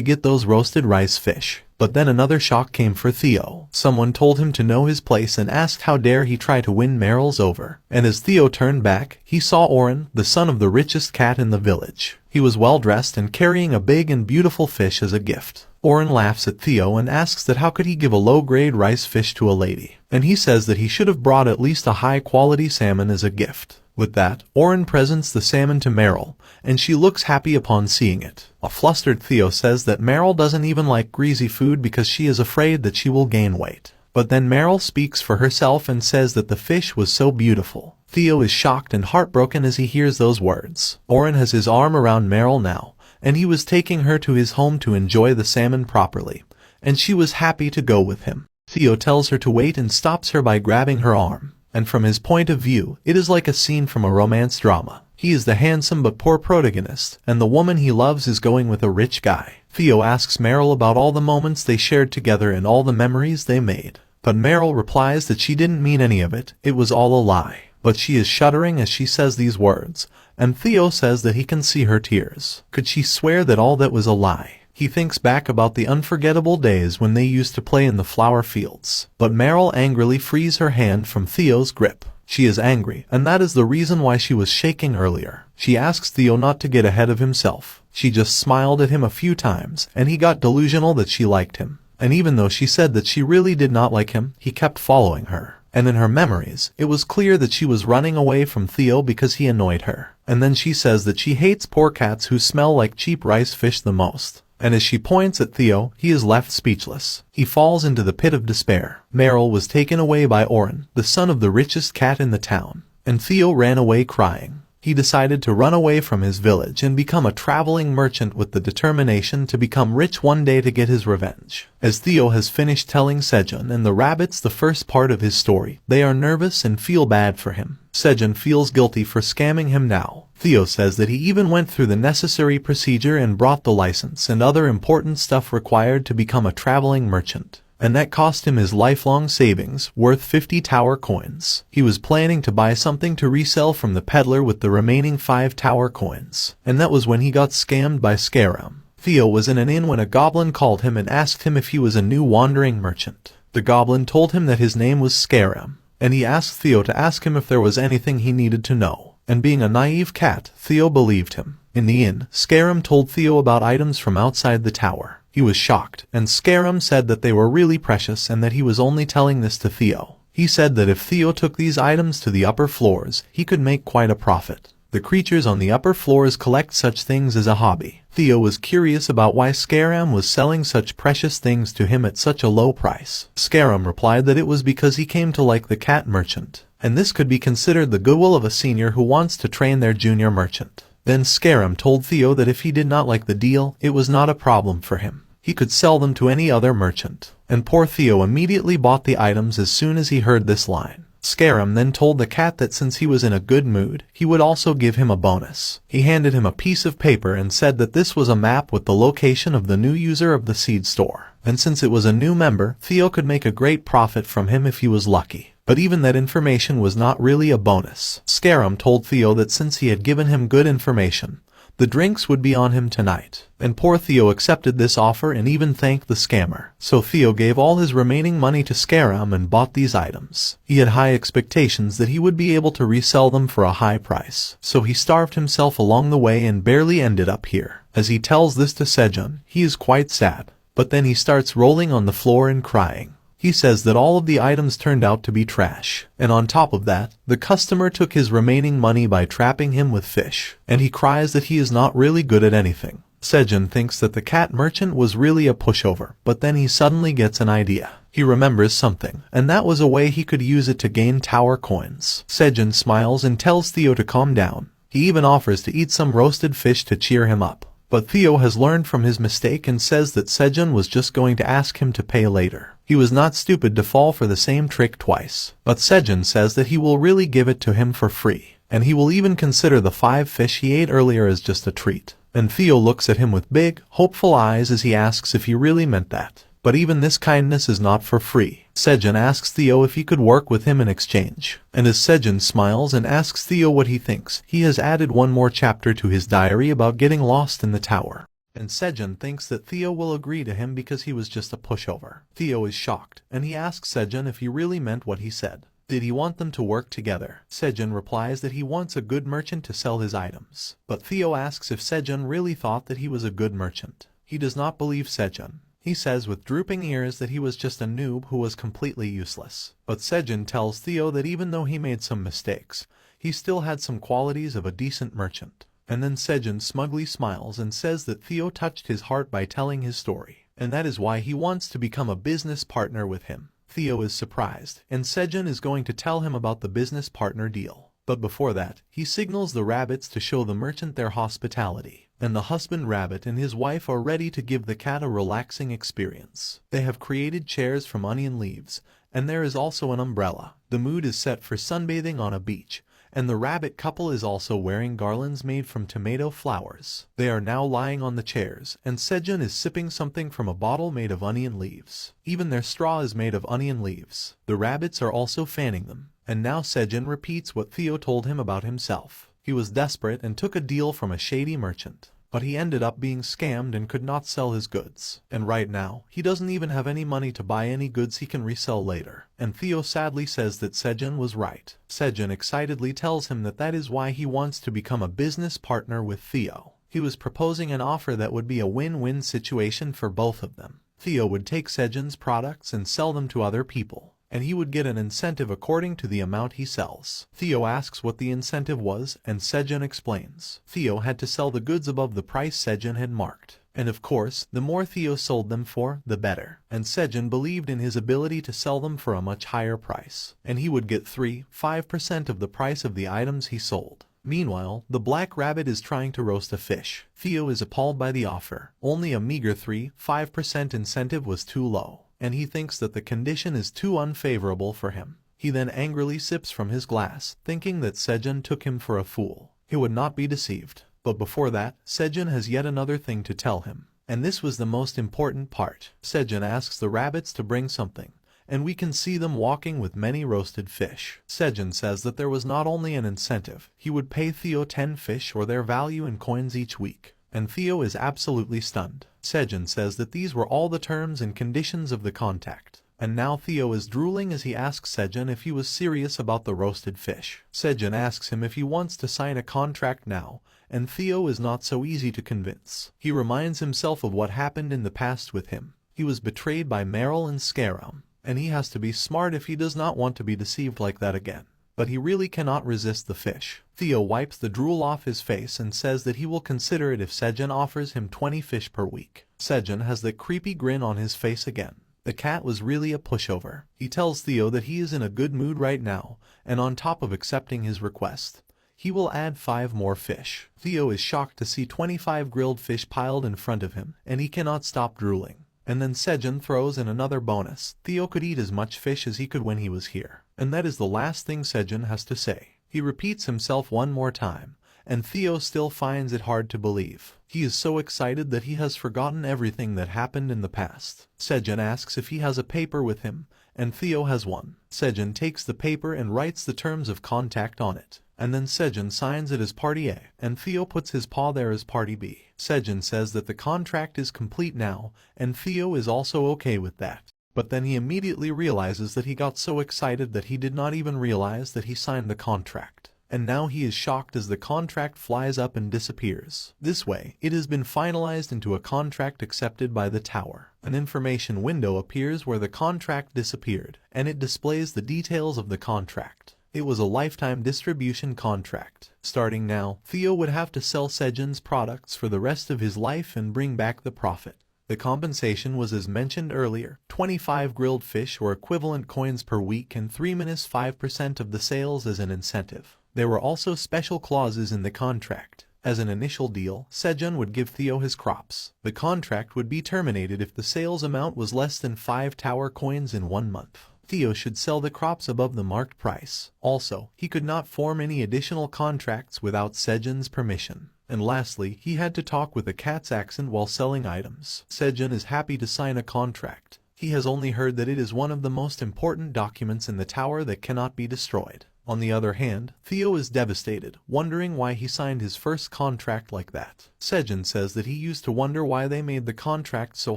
get those roasted rice fish. But then another shock came for Theo. Someone told him to know his place and asked how dare he try to win Meryl's over. And as Theo turned back, he saw Oren, the son of the richest cat in the village. He was well dressed and carrying a big and beautiful fish as a gift. Oren laughs at Theo and asks that how could he give a low-grade rice fish to a lady. And he says that he should have brought at least a high-quality salmon as a gift. With that, Oren presents the salmon to Meryl, and she looks happy upon seeing it. A flustered Theo says that Meryl doesn't even like greasy food because she is afraid that she will gain weight. But then Meryl speaks for herself and says that the fish was so beautiful. Theo is shocked and heartbroken as he hears those words. Oren has his arm around Meryl now, and he was taking her to his home to enjoy the salmon properly, and she was happy to go with him. Theo tells her to wait and stops her by grabbing her arm. And from his point of view, it is like a scene from a romance drama. He is the handsome but poor protagonist, and the woman he loves is going with a rich guy. Theo asks Meryl about all the moments they shared together and all the memories they made. But Meryl replies that she didn't mean any of it, it was all a lie. But she is shuddering as she says these words, and Theo says that he can see her tears. Could she swear that all that was a lie? He thinks back about the unforgettable days when they used to play in the flower fields. But Meryl angrily frees her hand from Theo's grip. She is angry, and that is the reason why she was shaking earlier. She asks Theo not to get ahead of himself. She just smiled at him a few times, and he got delusional that she liked him. And even though she said that she really did not like him, he kept following her. And in her memories, it was clear that she was running away from Theo because he annoyed her. And then she says that she hates poor cats who smell like cheap rice fish the most. And as she points at Theo, he is left speechless. He falls into the pit of despair. Meryl was taken away by Oren, the son of the richest cat in the town, and Theo ran away crying. He decided to run away from his village and become a traveling merchant with the determination to become rich one day to get his revenge. As Theo has finished telling Sejun and the rabbits the first part of his story, they are nervous and feel bad for him. Sejun feels guilty for scamming him now. Theo says that he even went through the necessary procedure and brought the license and other important stuff required to become a traveling merchant. And that cost him his lifelong savings, worth 50 tower coins. He was planning to buy something to resell from the peddler with the remaining 5 tower coins. And that was when he got scammed by Scarum. Theo was in an inn when a goblin called him and asked him if he was a new wandering merchant. The goblin told him that his name was Scarum, and he asked Theo to ask him if there was anything he needed to know. And being a naive cat, Theo believed him. In the inn, Scarum told Theo about items from outside the tower. He was shocked, and Scarum said that they were really precious and that he was only telling this to Theo. He said that if Theo took these items to the upper floors, he could make quite a profit. The creatures on the upper floors collect such things as a hobby. Theo was curious about why Scarum was selling such precious things to him at such a low price. Scarum replied that it was because he came to like the cat merchant, and this could be considered the goodwill of a senior who wants to train their junior merchant. Then Scarum told Theo that if he did not like the deal, it was not a problem for him. He could sell them to any other merchant. And poor Theo immediately bought the items as soon as he heard this line. Scarum then told the cat that since he was in a good mood, he would also give him a bonus. He handed him a piece of paper and said that this was a map with the location of the new user of the seed store. And since it was a new member, Theo could make a great profit from him if he was lucky. But even that information was not really a bonus. Scarum told Theo that since he had given him good information, the drinks would be on him tonight. And poor Theo accepted this offer and even thanked the scammer. So Theo gave all his remaining money to Scarum and bought these items. He had high expectations that he would be able to resell them for a high price. So he starved himself along the way and barely ended up here. As he tells this to Sejun, he is quite sad. But then he starts rolling on the floor and crying. He says that all of the items turned out to be trash. And on top of that, the customer took his remaining money by trapping him with fish. And he cries that he is not really good at anything. Sejun thinks that the cat merchant was really a pushover, but then he suddenly gets an idea. He remembers something, and that was a way he could use it to gain tower coins. Sejun smiles and tells Theo to calm down. He even offers to eat some roasted fish to cheer him up. But Theo has learned from his mistake and says that Sejun was just going to ask him to pay later. He was not stupid to fall for the same trick twice. But Sejun says that he will really give it to him for free, and he will even consider the 5 fish he ate earlier as just a treat. And Theo looks at him with big, hopeful eyes as he asks if he really meant that. But even this kindness is not for free. Sejun asks Theo if he could work with him in exchange. And as Sejun smiles and asks Theo what he thinks, he has added one more chapter to his diary about getting lost in the tower. And Sejun thinks that Theo will agree to him because he was just a pushover. Theo is shocked, and he asks Sejun if he really meant what he said. Did he want them to work together? Sejun replies that he wants a good merchant to sell his items. But Theo asks if Sejun really thought that he was a good merchant. He does not believe Sejun. He says with drooping ears that he was just a noob who was completely useless. But Sejun tells Theo that even though he made some mistakes, he still had some qualities of a decent merchant. And then Sejun smugly smiles and says that Theo touched his heart by telling his story, and that is why he wants to become a business partner with him. Theo is surprised, and Sejun is going to tell him about the business partner deal. But before that, he signals the rabbits to show the merchant their hospitality, and the husband rabbit and his wife are ready to give the cat a relaxing experience. They have created chairs from onion leaves, and there is also an umbrella. The mood is set for sunbathing on a beach, and the rabbit couple is also wearing garlands made from tomato flowers. They are now lying on the chairs, and Sejun is sipping something from a bottle made of onion leaves. Even their straw is made of onion leaves. The rabbits are also fanning them. And now Sejun repeats what Theo told him about himself. He was desperate and took a deal from a shady merchant. But he ended up being scammed and could not sell his goods. And right now, he doesn't even have any money to buy any goods he can resell later. And Theo sadly says that Sejun was right. Sejun excitedly tells him that that is why he wants to become a business partner with Theo. He was proposing an offer that would be a win-win situation for both of them. Theo would take Sejun's products and sell them to other people, and he would get an incentive according to the amount he sells. Theo asks what the incentive was, and Sejun explains. Theo had to sell the goods above the price Sejun had marked. And of course, the more Theo sold them for, the better. And Sejun believed in his ability to sell them for a much higher price. And he would get 3–5% of the price of the items he sold. Meanwhile, the black rabbit is trying to roast a fish. Theo is appalled by the offer. Only a meager 3–5% incentive was too low, and he thinks that the condition is too unfavorable for him. He then angrily sips from his glass, thinking that Sejun took him for a fool. He would not be deceived. But before that, Sejun has yet another thing to tell him. And this was the most important part. Sejun asks the rabbits to bring something, and we can see them walking with many roasted fish. Sejun says that there was not only an incentive, he would pay Theo 10 fish or their value in coins each week. And Theo is absolutely stunned. Sejun says that these were all the terms and conditions of the contract. And now Theo is drooling as he asks Sejun if he was serious about the roasted fish. Sejun asks him if he wants to sign a contract now, and Theo is not so easy to convince. He reminds himself of what happened in the past with him. He was betrayed by Meryl and Scarum, and he has to be smart if he does not want to be deceived like that again. But he really cannot resist the fish. Theo wipes the drool off his face and says that he will consider it if Sejun offers him 20 fish per week. Sejun has that creepy grin on his face again. The cat was really a pushover. He tells Theo that he is in a good mood right now, and on top of accepting his request, he will add 5 more fish. Theo is shocked to see 25 grilled fish piled in front of him, and he cannot stop drooling. And then Sejun throws in another bonus. Theo could eat as much fish as he could when he was here. And that is the last thing Sejun has to say. He repeats himself one more time, and Theo still finds it hard to believe. He is so excited that he has forgotten everything that happened in the past. Sejun asks if he has a paper with him, and Theo has one. Sejun takes the paper and writes the terms of contact on it. And then Sejun signs it as Party A, and Theo puts his paw there as Party B. Sejun says that the contract is complete now, and Theo is also okay with that. But then he immediately realizes that he got so excited that he did not even realize that he signed the contract. And now he is shocked as the contract flies up and disappears. This way, it has been finalized into a contract accepted by the tower. An information window appears where the contract disappeared, and it displays the details of the contract. It was a lifetime distribution contract. Starting now, Theo would have to sell Sejun's products for the rest of his life and bring back the profit. The compensation was as mentioned earlier, 25 grilled fish or equivalent coins per week and 3–5% of the sales as an incentive. There were also special clauses in the contract. As an initial deal, Sejun would give Theo his crops. The contract would be terminated if the sales amount was less than 5 tower coins in 1 month. Theo should sell the crops above the marked price. Also, he could not form any additional contracts without Sejun's permission. And lastly, he had to talk with a cat's accent while selling items. Sejun is happy to sign a contract. He has only heard that it is one of the most important documents in the tower that cannot be destroyed. On the other hand, Theo is devastated, wondering why he signed his first contract like that. Sejun says that he used to wonder why they made the contract so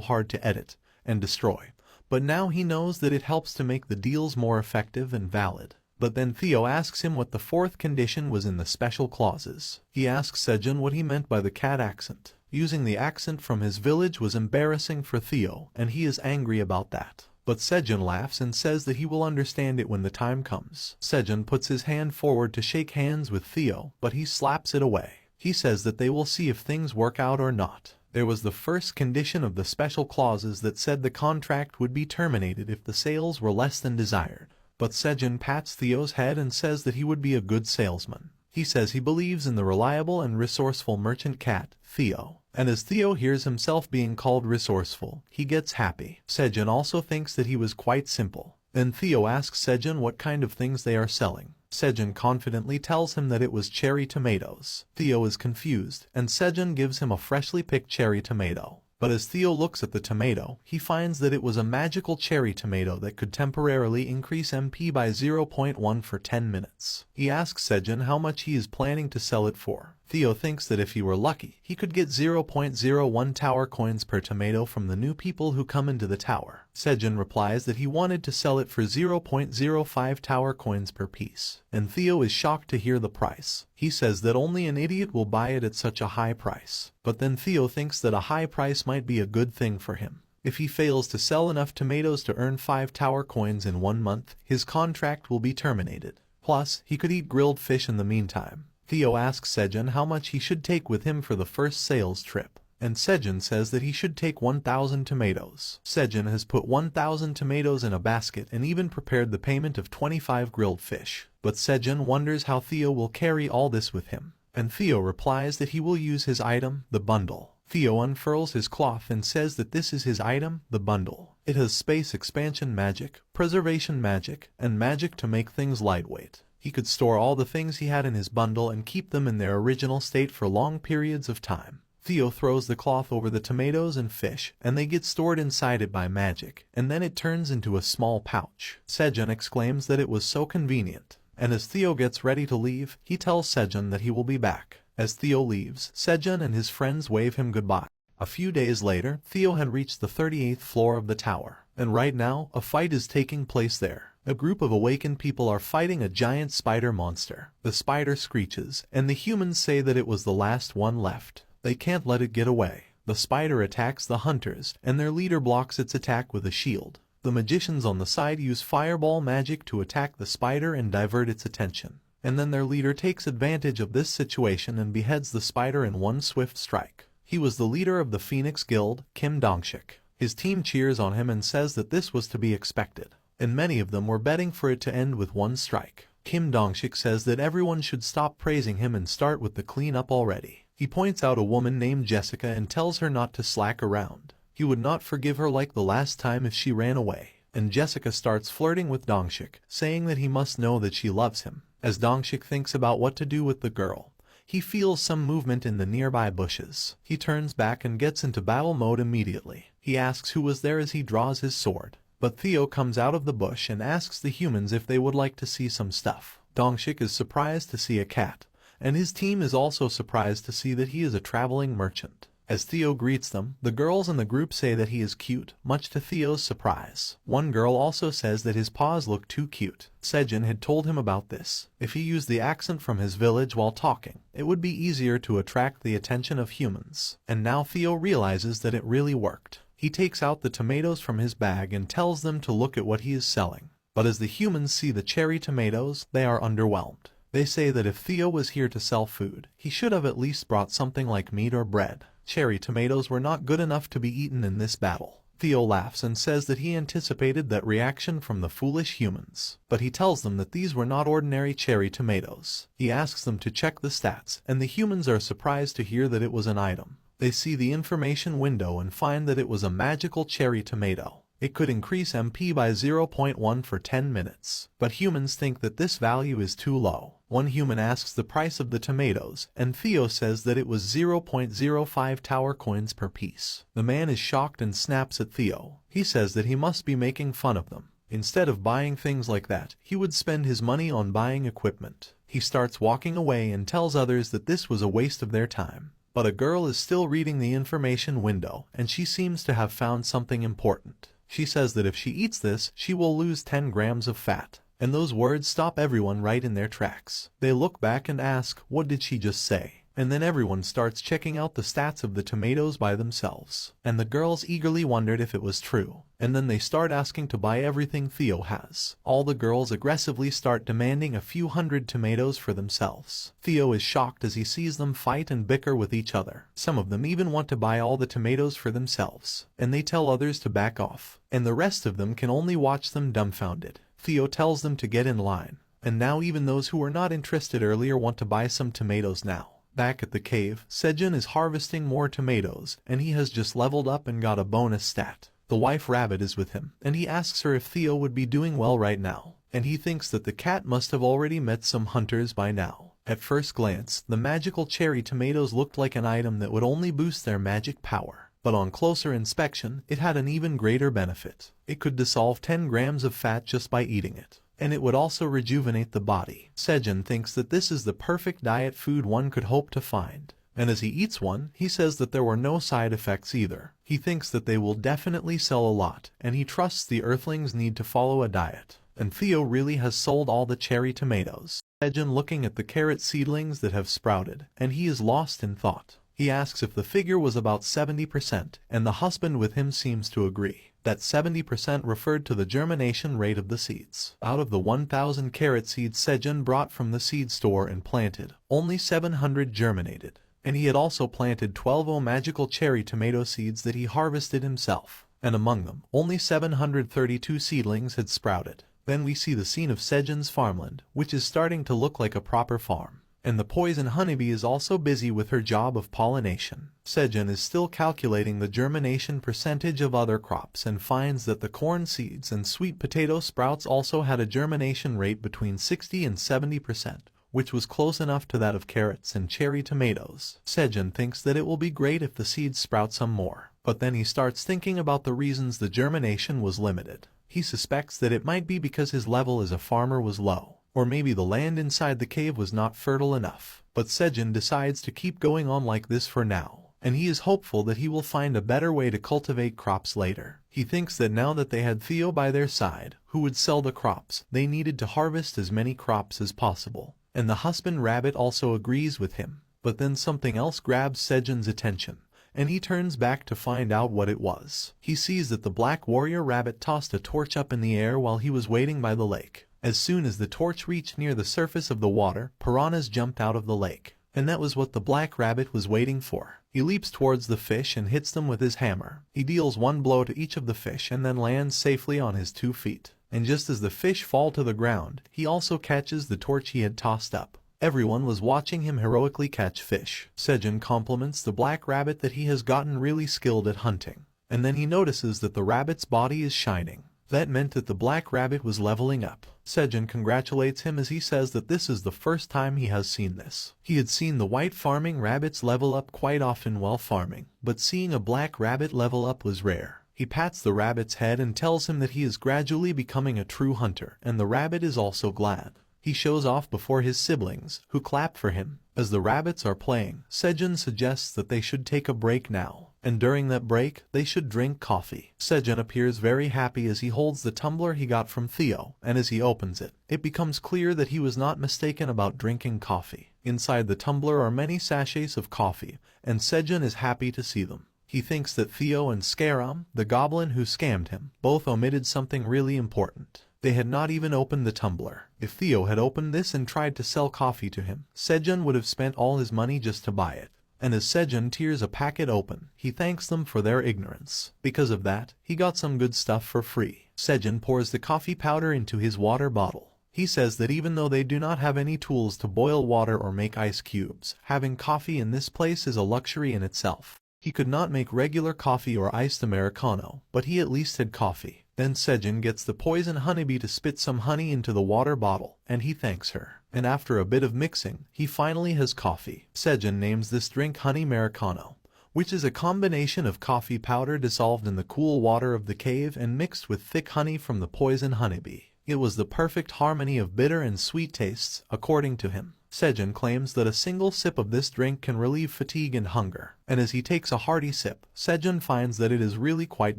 hard to edit and destroy. But now he knows that it helps to make the deals more effective and valid. But then Theo asks him what the fourth condition was in the special clauses. He asks Sejun what he meant by the cat accent. Using the accent from his village was embarrassing for Theo, and he is angry about that. But Sejun laughs and says that he will understand it when the time comes. Sejun puts his hand forward to shake hands with Theo, but he slaps it away. He says that they will see if things work out or not. There was the first condition of the special clauses that said the contract would be terminated if the sales were less than desired. But Sejun pats Theo's head and says that he would be a good salesman. He says he believes in the reliable and resourceful merchant cat, Theo. And as Theo hears himself being called resourceful, he gets happy. Sejun also thinks that he was quite simple. Then Theo asks Sejun what kind of things they are selling. Sejun confidently tells him that it was cherry tomatoes. Theo is confused, and Sejun gives him a freshly picked cherry tomato. But as Theo looks at the tomato, he finds that it was a magical cherry tomato that could temporarily increase MP by 0.1 for 10 minutes. He asks Sejun how much he is planning to sell it for. Theo thinks that if he were lucky, he could get 0.01 tower coins per tomato from the new people who come into the tower. Sejun replies that he wanted to sell it for 0.05 tower coins per piece, and Theo is shocked to hear the price. He says that only an idiot will buy it at such a high price. But then Theo thinks that a high price might be a good thing for him. If he fails to sell enough tomatoes to earn 5 tower coins in 1 month, his contract will be terminated. Plus, he could eat grilled fish in the meantime. Theo asks Sejun how much he should take with him for the first sales trip, and Sejun says that he should take 1,000 tomatoes. Sejun has put 1,000 tomatoes in a basket and even prepared the payment of 25 grilled fish. But Sejun wonders how Theo will carry all this with him, and Theo replies that he will use his item, the bundle. Theo unfurls his cloth and says that this is his item, the bundle. It has space expansion magic, preservation magic, and magic to make things lightweight. He could store all the things he had in his bundle and keep them in their original state for long periods of time. Theo throws the cloth over the tomatoes and fish, and they get stored inside it by magic, and then it turns into a small pouch. Sejun exclaims that it was so convenient. And as Theo gets ready to leave, he tells Sejun that he will be back. As Theo leaves, Sejun and his friends wave him goodbye. A few days later, Theo had reached the 38th floor of the tower, and right now, a fight is taking place there. A group of awakened people are fighting a giant spider monster. The spider screeches, and the humans say that it was the last one left. They can't let it get away. The spider attacks the hunters, and their leader blocks its attack with a shield. The magicians on the side use fireball magic to attack the spider and divert its attention. And then their leader takes advantage of this situation and beheads the spider in one swift strike. He was the leader of the Phoenix Guild, Kim Dongshik. His team cheers on him and says that this was to be expected, and many of them were betting for it to end with one strike. Kim Dongshik says that everyone should stop praising him and start with the cleanup already. He points out a woman named Jessica and tells her not to slack around. He would not forgive her like the last time if she ran away. And Jessica starts flirting with Dongshik, saying that he must know that she loves him. As Dongshik thinks about what to do with the girl, he feels some movement in the nearby bushes. He turns back and gets into battle mode immediately. He asks who was there as he draws his sword. But Theo comes out of the bush and asks the humans if they would like to see some stuff. Dongshik is surprised to see a cat, and his team is also surprised to see that he is a traveling merchant. As Theo greets them, the girls in the group say that he is cute, much to Theo's surprise. One girl also says that his paws look too cute. Sejun had told him about this. If he used the accent from his village while talking, it would be easier to attract the attention of humans. And now Theo realizes that it really worked. He takes out the tomatoes from his bag and tells them to look at what he is selling. But as the humans see the cherry tomatoes, they are underwhelmed. They say that if Theo was here to sell food, he should have at least brought something like meat or bread. Cherry tomatoes were not good enough to be eaten in this battle. Theo laughs and says that he anticipated that reaction from the foolish humans, but he tells them that these were not ordinary cherry tomatoes. He asks them to check the stats, and the humans are surprised to hear that it was an item. They see the information window and find that it was a magical cherry tomato. It could increase MP by 0.1 for 10 minutes, but humans think that this value is too low. One human asks the price of the tomatoes, and Theo says that it was 0.05 tower coins per piece. The man is shocked and snaps at Theo. He says that he must be making fun of them. Instead of buying things like that, he would spend his money on buying equipment. He starts walking away and tells others that this was a waste of their time. But a girl is still reading the information window, and she seems to have found something important. She says that if she eats this, she will lose 10 grams of fat. And those words stop everyone right in their tracks. They look back and ask, what did she just say? And then everyone starts checking out the stats of the tomatoes by themselves. And the girls eagerly wondered if it was true. And then they start asking to buy everything Theo has. All the girls aggressively start demanding a few hundred tomatoes for themselves. Theo is shocked as he sees them fight and bicker with each other. Some of them even want to buy all the tomatoes for themselves. And they tell others to back off. And the rest of them can only watch them dumbfounded. Theo tells them to get in line. And now even those who were not interested earlier want to buy some tomatoes now. Back at the cave, Sejun is harvesting more tomatoes, and he has just leveled up and got a bonus stat. The wife rabbit is with him, and he asks her if Theo would be doing well right now, and he thinks that the cat must have already met some hunters by now. At first glance, the magical cherry tomatoes looked like an item that would only boost their magic power. But on closer inspection, it had an even greater benefit. It could dissolve 10 grams of fat just by eating it. And it would also rejuvenate the body. Sejun thinks that this is the perfect diet food one could hope to find. And as he eats one, he says that there were no side effects either. He thinks that they will definitely sell a lot, and he trusts the Earthlings need to follow a diet. And Theo really has sold all the cherry tomatoes. Sejun looking at the carrot seedlings that have sprouted, and he is lost in thought. He asks if the figure was about 70%, and the husband with him seems to agree. That 70% referred to the germination rate of the seeds. Out of the 1,000 carrot seeds Sejun brought from the seed store and planted, only 700 germinated. And he had also planted 12 magical cherry tomato seeds that he harvested himself. And among them, only 732 seedlings had sprouted. Then we see the scene of Sejun's farmland, which is starting to look like a proper farm. And the poison honeybee is also busy with her job of pollination. Sejun is still calculating the germination percentage of other crops and finds that the corn seeds and sweet potato sprouts also had a germination rate between 60 and 70%, which was close enough to that of carrots and cherry tomatoes. Sejun thinks that it will be great if the seeds sprout some more, but then he starts thinking about the reasons the germination was limited. He suspects that it might be because his level as a farmer was low. Or maybe the land inside the cave was not fertile enough. But Sejun decides to keep going on like this for now, and he is hopeful that he will find a better way to cultivate crops later. He thinks that now that they had Theo by their side, who would sell the crops, they needed to harvest as many crops as possible. And the husband rabbit also agrees with him. But then something else grabs Sejun's attention, and he turns back to find out what it was. He sees that the black warrior rabbit tossed a torch up in the air while he was waiting by the lake. As soon as the torch reached near the surface of the water, piranhas jumped out of the lake. And that was what the black rabbit was waiting for. He leaps towards the fish and hits them with his hammer. He deals one blow to each of the fish and then lands safely on his 2 feet. And just as the fish fall to the ground, he also catches the torch he had tossed up. Everyone was watching him heroically catch fish. Sejun compliments the black rabbit that he has gotten really skilled at hunting. And then he notices that the rabbit's body is shining. That meant that the black rabbit was leveling up. Sejun congratulates him as he says that this is the first time he has seen this. He had seen the white farming rabbits level up quite often while farming, but seeing a black rabbit level up was rare. He pats the rabbit's head and tells him that he is gradually becoming a true hunter, and the rabbit is also glad. He shows off before his siblings, who clap for him. As the rabbits are playing, Sejun suggests that they should take a break now, and during that break, they should drink coffee. Sejun appears very happy as he holds the tumbler he got from Theo, and as he opens it, it becomes clear that he was not mistaken about drinking coffee. Inside the tumbler are many sachets of coffee, and Sejun is happy to see them. He thinks that Theo and Scaram, the goblin who scammed him, both omitted something really important. They had not even opened the tumbler. If Theo had opened this and tried to sell coffee to him, Sejun would have spent all his money just to buy it. and as Sejun tears a packet open, he thanks them for their ignorance. Because of that, he got some good stuff for free. Sejun pours the coffee powder into his water bottle. He says that even though they do not have any tools to boil water or make ice cubes, having coffee in this place is a luxury in itself. He could not make regular coffee or iced Americano, but he at least had coffee. Then Sejun gets the poison honeybee to spit some honey into the water bottle, and he thanks her. And after a bit of mixing, he finally has coffee. Sejun names this drink Honey Americano, which is a combination of coffee powder dissolved in the cool water of the cave and mixed with thick honey from the poison honeybee. It was the perfect harmony of bitter and sweet tastes, according to him. Sejun claims that a single sip of this drink can relieve fatigue and hunger, and as he takes a hearty sip, Sejun finds that it is really quite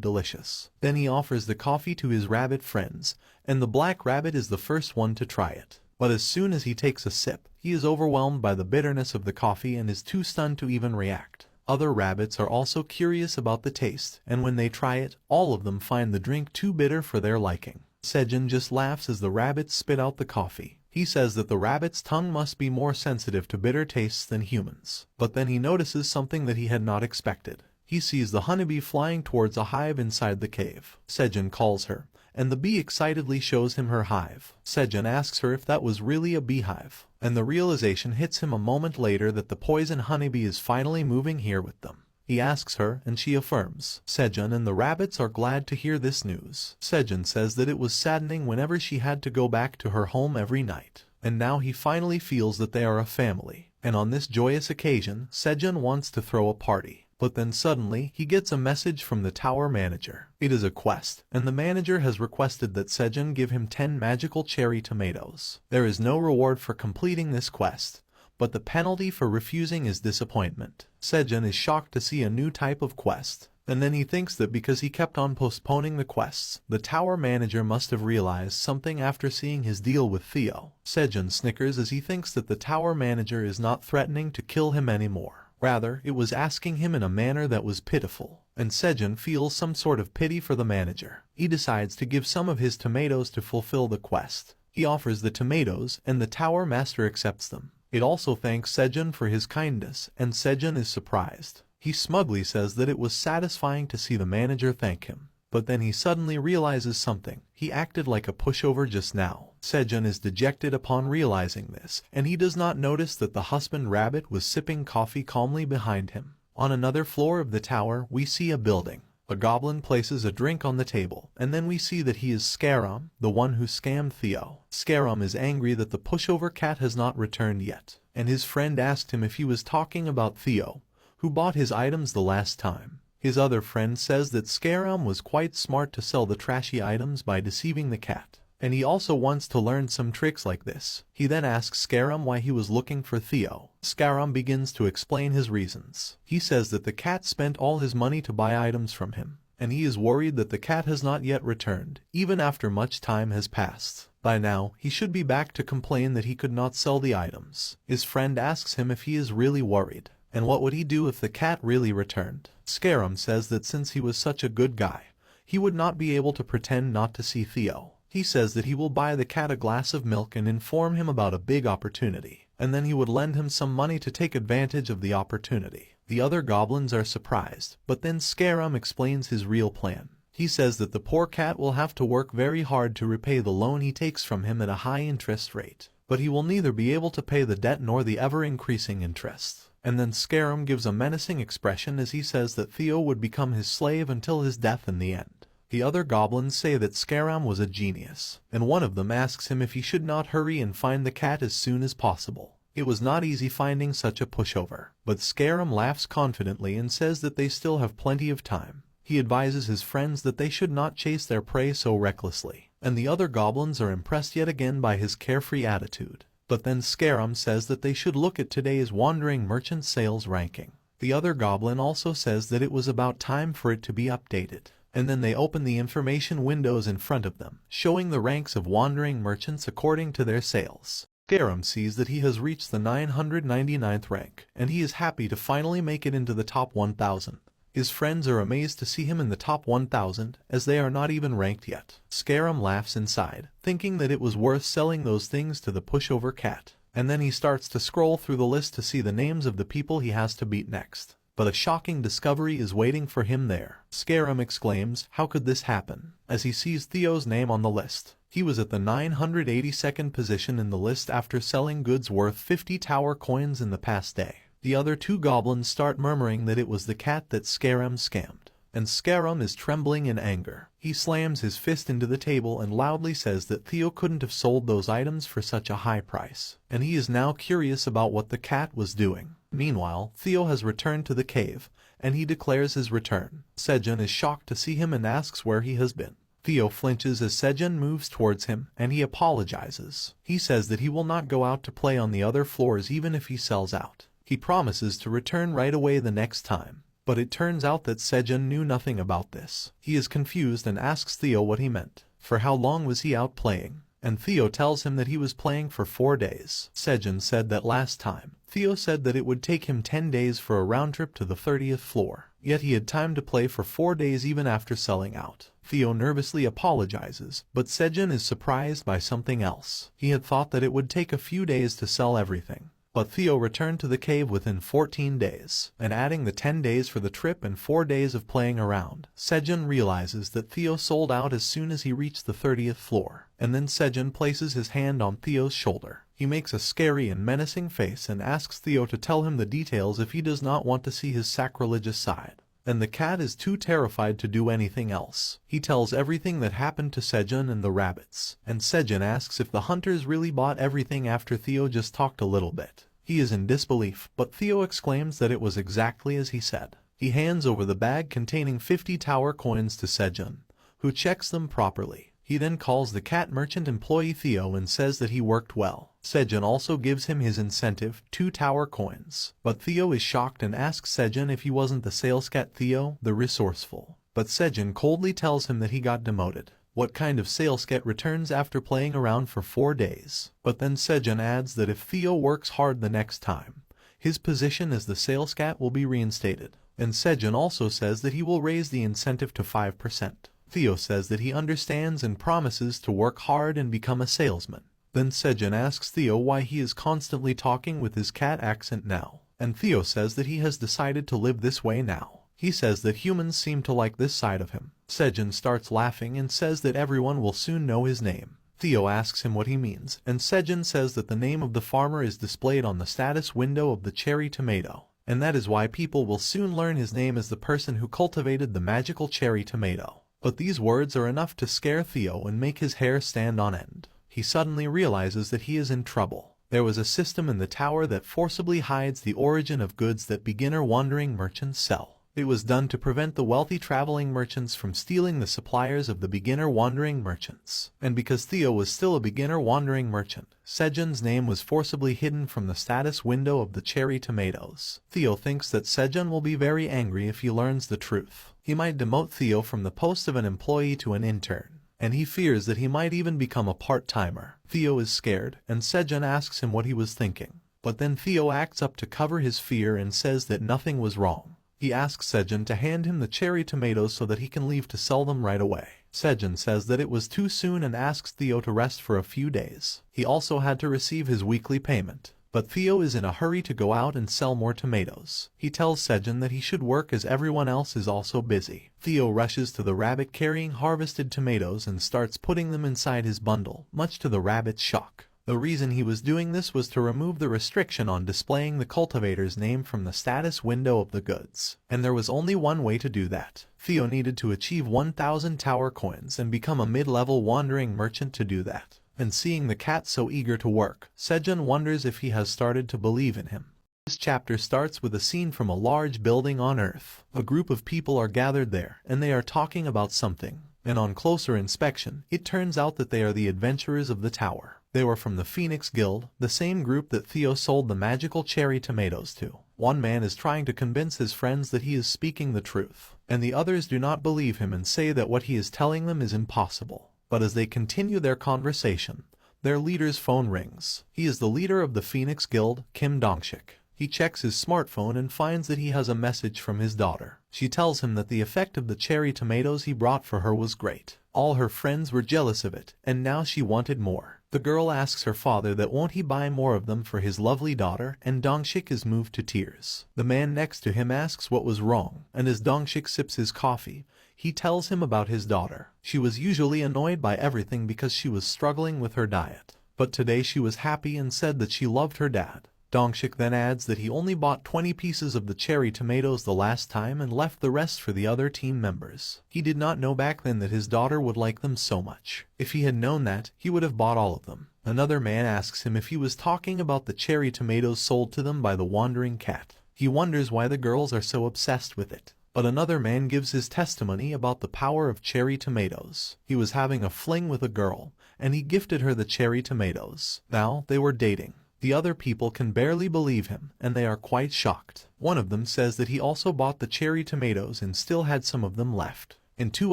delicious. Then he offers the coffee to his rabbit friends, and the black rabbit is the first one to try it. But as soon as he takes a sip, he is overwhelmed by the bitterness of the coffee and is too stunned to even react. Other rabbits are also curious about the taste, and when they try it, all of them find the drink too bitter for their liking. Sejun just laughs as the rabbits spit out the coffee. He says that the rabbit's tongue must be more sensitive to bitter tastes than humans. But then he notices something that he had not expected. He sees the honeybee flying towards a hive inside the cave. Sejun calls her, and the bee excitedly shows him her hive. Sejun asks her if that was really a beehive, and the realization hits him a moment later that the poison honeybee is finally moving here with them. He asks her, and she affirms. Sejun and the rabbits are glad to hear this news. Sejun says that it was saddening whenever she had to go back to her home every night, and now he finally feels that they are a family. And on this joyous occasion, Sejun wants to throw a party. But then suddenly, he gets a message from the tower manager. It is a quest, and the manager has requested that Sejun give him 10 magical cherry tomatoes. There is no reward for completing this quest, but the penalty for refusing is disappointment. Sejun is shocked to see a new type of quest, and then he thinks that because he kept on postponing the quests, the tower manager must have realized something after seeing his deal with Theo. Sejun snickers as he thinks that the tower manager is not threatening to kill him anymore. Rather, it was asking him in a manner that was pitiful, and Sejun feels some sort of pity for the manager. He decides to give some of his tomatoes to fulfill the quest. He offers the tomatoes, and the tower master accepts them. It also thanks Sejun for his kindness, and Sejun is surprised. He smugly says that it was satisfying to see the manager thank him. But then he suddenly realizes something. He acted like a pushover just now. Sejun is dejected upon realizing this, and he does not notice that the husband rabbit was sipping coffee calmly behind him. On another floor of the tower, we see a building. A goblin places a drink on the table, and then we see that he is Scarum, the one who scammed Theo. Scarum is angry that the pushover cat has not returned yet, and his friend asked him if he was talking about Theo, who bought his items the last time. His other friend says that Scarum was quite smart to sell the trashy items by deceiving the cat, and he also wants to learn some tricks like this. He then asks Scarum why he was looking for Theo. Scarum begins to explain his reasons. He says that the cat spent all his money to buy items from him, and he is worried that the cat has not yet returned, even after much time has passed. By now, he should be back to complain that he could not sell the items. His friend asks him if he is really worried, and what would he do if the cat really returned. Scarum says that since he was such a good guy, he would not be able to pretend not to see Theo. He says that he will buy the cat a glass of milk and inform him about a big opportunity, and then he would lend him some money to take advantage of the opportunity. The other goblins are surprised, but then Scarum explains his real plan. He says that the poor cat will have to work very hard to repay the loan he takes from him at a high interest rate, but he will neither be able to pay the debt nor the ever-increasing interest. And then Scarum gives a menacing expression as he says that Theo would become his slave until his death in the end. The other goblins say that Scarum was a genius, and one of them asks him if he should not hurry and find the cat as soon as possible. It was not easy finding such a pushover, but Scarum laughs confidently and says that they still have plenty of time. He advises his friends that they should not chase their prey so recklessly, and the other goblins are impressed yet again by his carefree attitude. But then Scarum says that they should look at today's wandering merchant sales ranking. The other goblin also says that it was about time for it to be updated. And then they open the information windows in front of them, showing the ranks of wandering merchants according to their sales. Scarum sees that he has reached the 999th rank, and he is happy to finally make it into the top 1,000. His friends are amazed to see him in the top 1,000, as they are not even ranked yet. Scarum laughs inside, thinking that it was worth selling those things to the pushover cat. and then he starts to scroll through the list to see the names of the people he has to beat next. But a shocking discovery is waiting for him there. Scarum exclaims, "How could this happen?" as he sees Theo's name on the list. He was at the 982nd position in the list after selling goods worth 50 tower coins in the past day. The other two goblins start murmuring that it was the cat that Scarum scammed. And Scarum is trembling in anger. He slams his fist into the table and loudly says that Theo couldn't have sold those items for such a high price. And he is now curious about what the cat was doing. Meanwhile, Theo has returned to the cave, and he declares his return. Sejun is shocked to see him and asks where he has been. Theo flinches as Sejun moves towards him, and he apologizes. He says that he will not go out to play on the other floors even if he sells out. He promises to return right away the next time. But it turns out that Sejun knew nothing about this. He is confused and asks Theo what he meant. For how long was he out playing? And Theo tells him that he was playing for 4 days. Sejun said that last time. Theo said that it would take him 10 days for a round trip to the 30th floor. Yet he had time to play for 4 days even after selling out. Theo nervously apologizes, but Sejun is surprised by something else. He had thought that it would take a few days to sell everything. But Theo returned to the cave within 14 days, and adding the 10 days for the trip and 4 days of playing around, Sejun realizes that Theo sold out as soon as he reached the 30th floor. And then Sejun places his hand on Theo's shoulder. He makes a scary and menacing face and asks Theo to tell him the details if he does not want to see his sacrilegious side. And the cat is too terrified to do anything else. He tells everything that happened to Sejun and the rabbits, and Sejun asks if the hunters really bought everything after Theo just talked a little bit. He is in disbelief, but Theo exclaims that it was exactly as he said. He hands over the bag containing 50 tower coins to Sejun, who checks them properly. He then calls the cat merchant employee Theo and says that he worked well. Sejun also gives him his incentive, 2 tower coins. But Theo is shocked and asks Sejun if he wasn't the sales cat Theo, the resourceful. But Sejun coldly tells him that he got demoted. What kind of sales cat returns after playing around for 4 days? But then Sejun adds that if Theo works hard the next time, his position as the sales cat will be reinstated. And Sejun also says that he will raise the incentive to 5%. Theo says that he understands and promises to work hard and become a salesman. Then Sejun asks Theo why he is constantly talking with his cat accent now. And Theo says that he has decided to live this way now. He says that humans seem to like this side of him. Sejun starts laughing and says that everyone will soon know his name. Theo asks him what he means, and Sejun says that the name of the farmer is displayed on the status window of the cherry tomato. And that is why people will soon learn his name as the person who cultivated the magical cherry tomato. But these words are enough to scare Theo and make his hair stand on end. He suddenly realizes that he is in trouble. There was a system in the tower that forcibly hides the origin of goods that beginner wandering merchants sell. It was done to prevent the wealthy traveling merchants from stealing the suppliers of the beginner wandering merchants. And because Theo was still a beginner wandering merchant, Sejun's name was forcibly hidden from the status window of the cherry tomatoes. Theo thinks that Sejun will be very angry if he learns the truth. He might demote Theo from the post of an employee to an intern, and he fears that he might even become a part-timer. Theo is scared, and Sejun asks him what he was thinking. But then Theo acts up to cover his fear and says that nothing was wrong. He asks Sejun to hand him the cherry tomatoes so that he can leave to sell them right away. Sejun says that it was too soon and asks Theo to rest for a few days. He also had to receive his weekly payment. But Theo is in a hurry to go out and sell more tomatoes. He tells Sejun that he should work as everyone else is also busy. Theo rushes to the rabbit carrying harvested tomatoes and starts putting them inside his bundle, much to the rabbit's shock. The reason he was doing this was to remove the restriction on displaying the cultivator's name from the status window of the goods. And there was only one way to do that. Theo needed to achieve 1,000 tower coins and become a mid-level wandering merchant to do that. And seeing the cat so eager to work, Sejun wonders if he has started to believe in him. This chapter starts with a scene from a large building on Earth. A group of people are gathered there, and they are talking about something. And on closer inspection, it turns out that they are the adventurers of the tower. They were from the Phoenix Guild, the same group that Theo sold the magical cherry tomatoes to. One man is trying to convince his friends that he is speaking the truth, and the others do not believe him and say that what he is telling them is impossible. But as they continue their conversation, their leader's phone rings. He is the leader of the Phoenix Guild, Kim Dongshik. He checks his smartphone and finds that he has a message from his daughter. She tells him that the effect of the cherry tomatoes he brought for her was great. All her friends were jealous of it, and now she wanted more. The girl asks her father that won't he buy more of them for his lovely daughter, and Dongshik is moved to tears. The man next to him asks what was wrong, and as Dongshik sips his coffee, he tells him about his daughter. She was usually annoyed by everything because she was struggling with her diet. But today she was happy and said that she loved her dad. Dongshik then adds that he only bought 20 pieces of the cherry tomatoes the last time and left the rest for the other team members. He did not know back then that his daughter would like them so much. If he had known that, he would have bought all of them. Another man asks him if he was talking about the cherry tomatoes sold to them by the wandering cat. He wonders why the girls are so obsessed with it. But another man gives his testimony about the power of cherry tomatoes. He was having a fling with a girl, and he gifted her the cherry tomatoes. Now, they were dating. The other people can barely believe him, and they are quite shocked. One of them says that he also bought the cherry tomatoes and still had some of them left. And two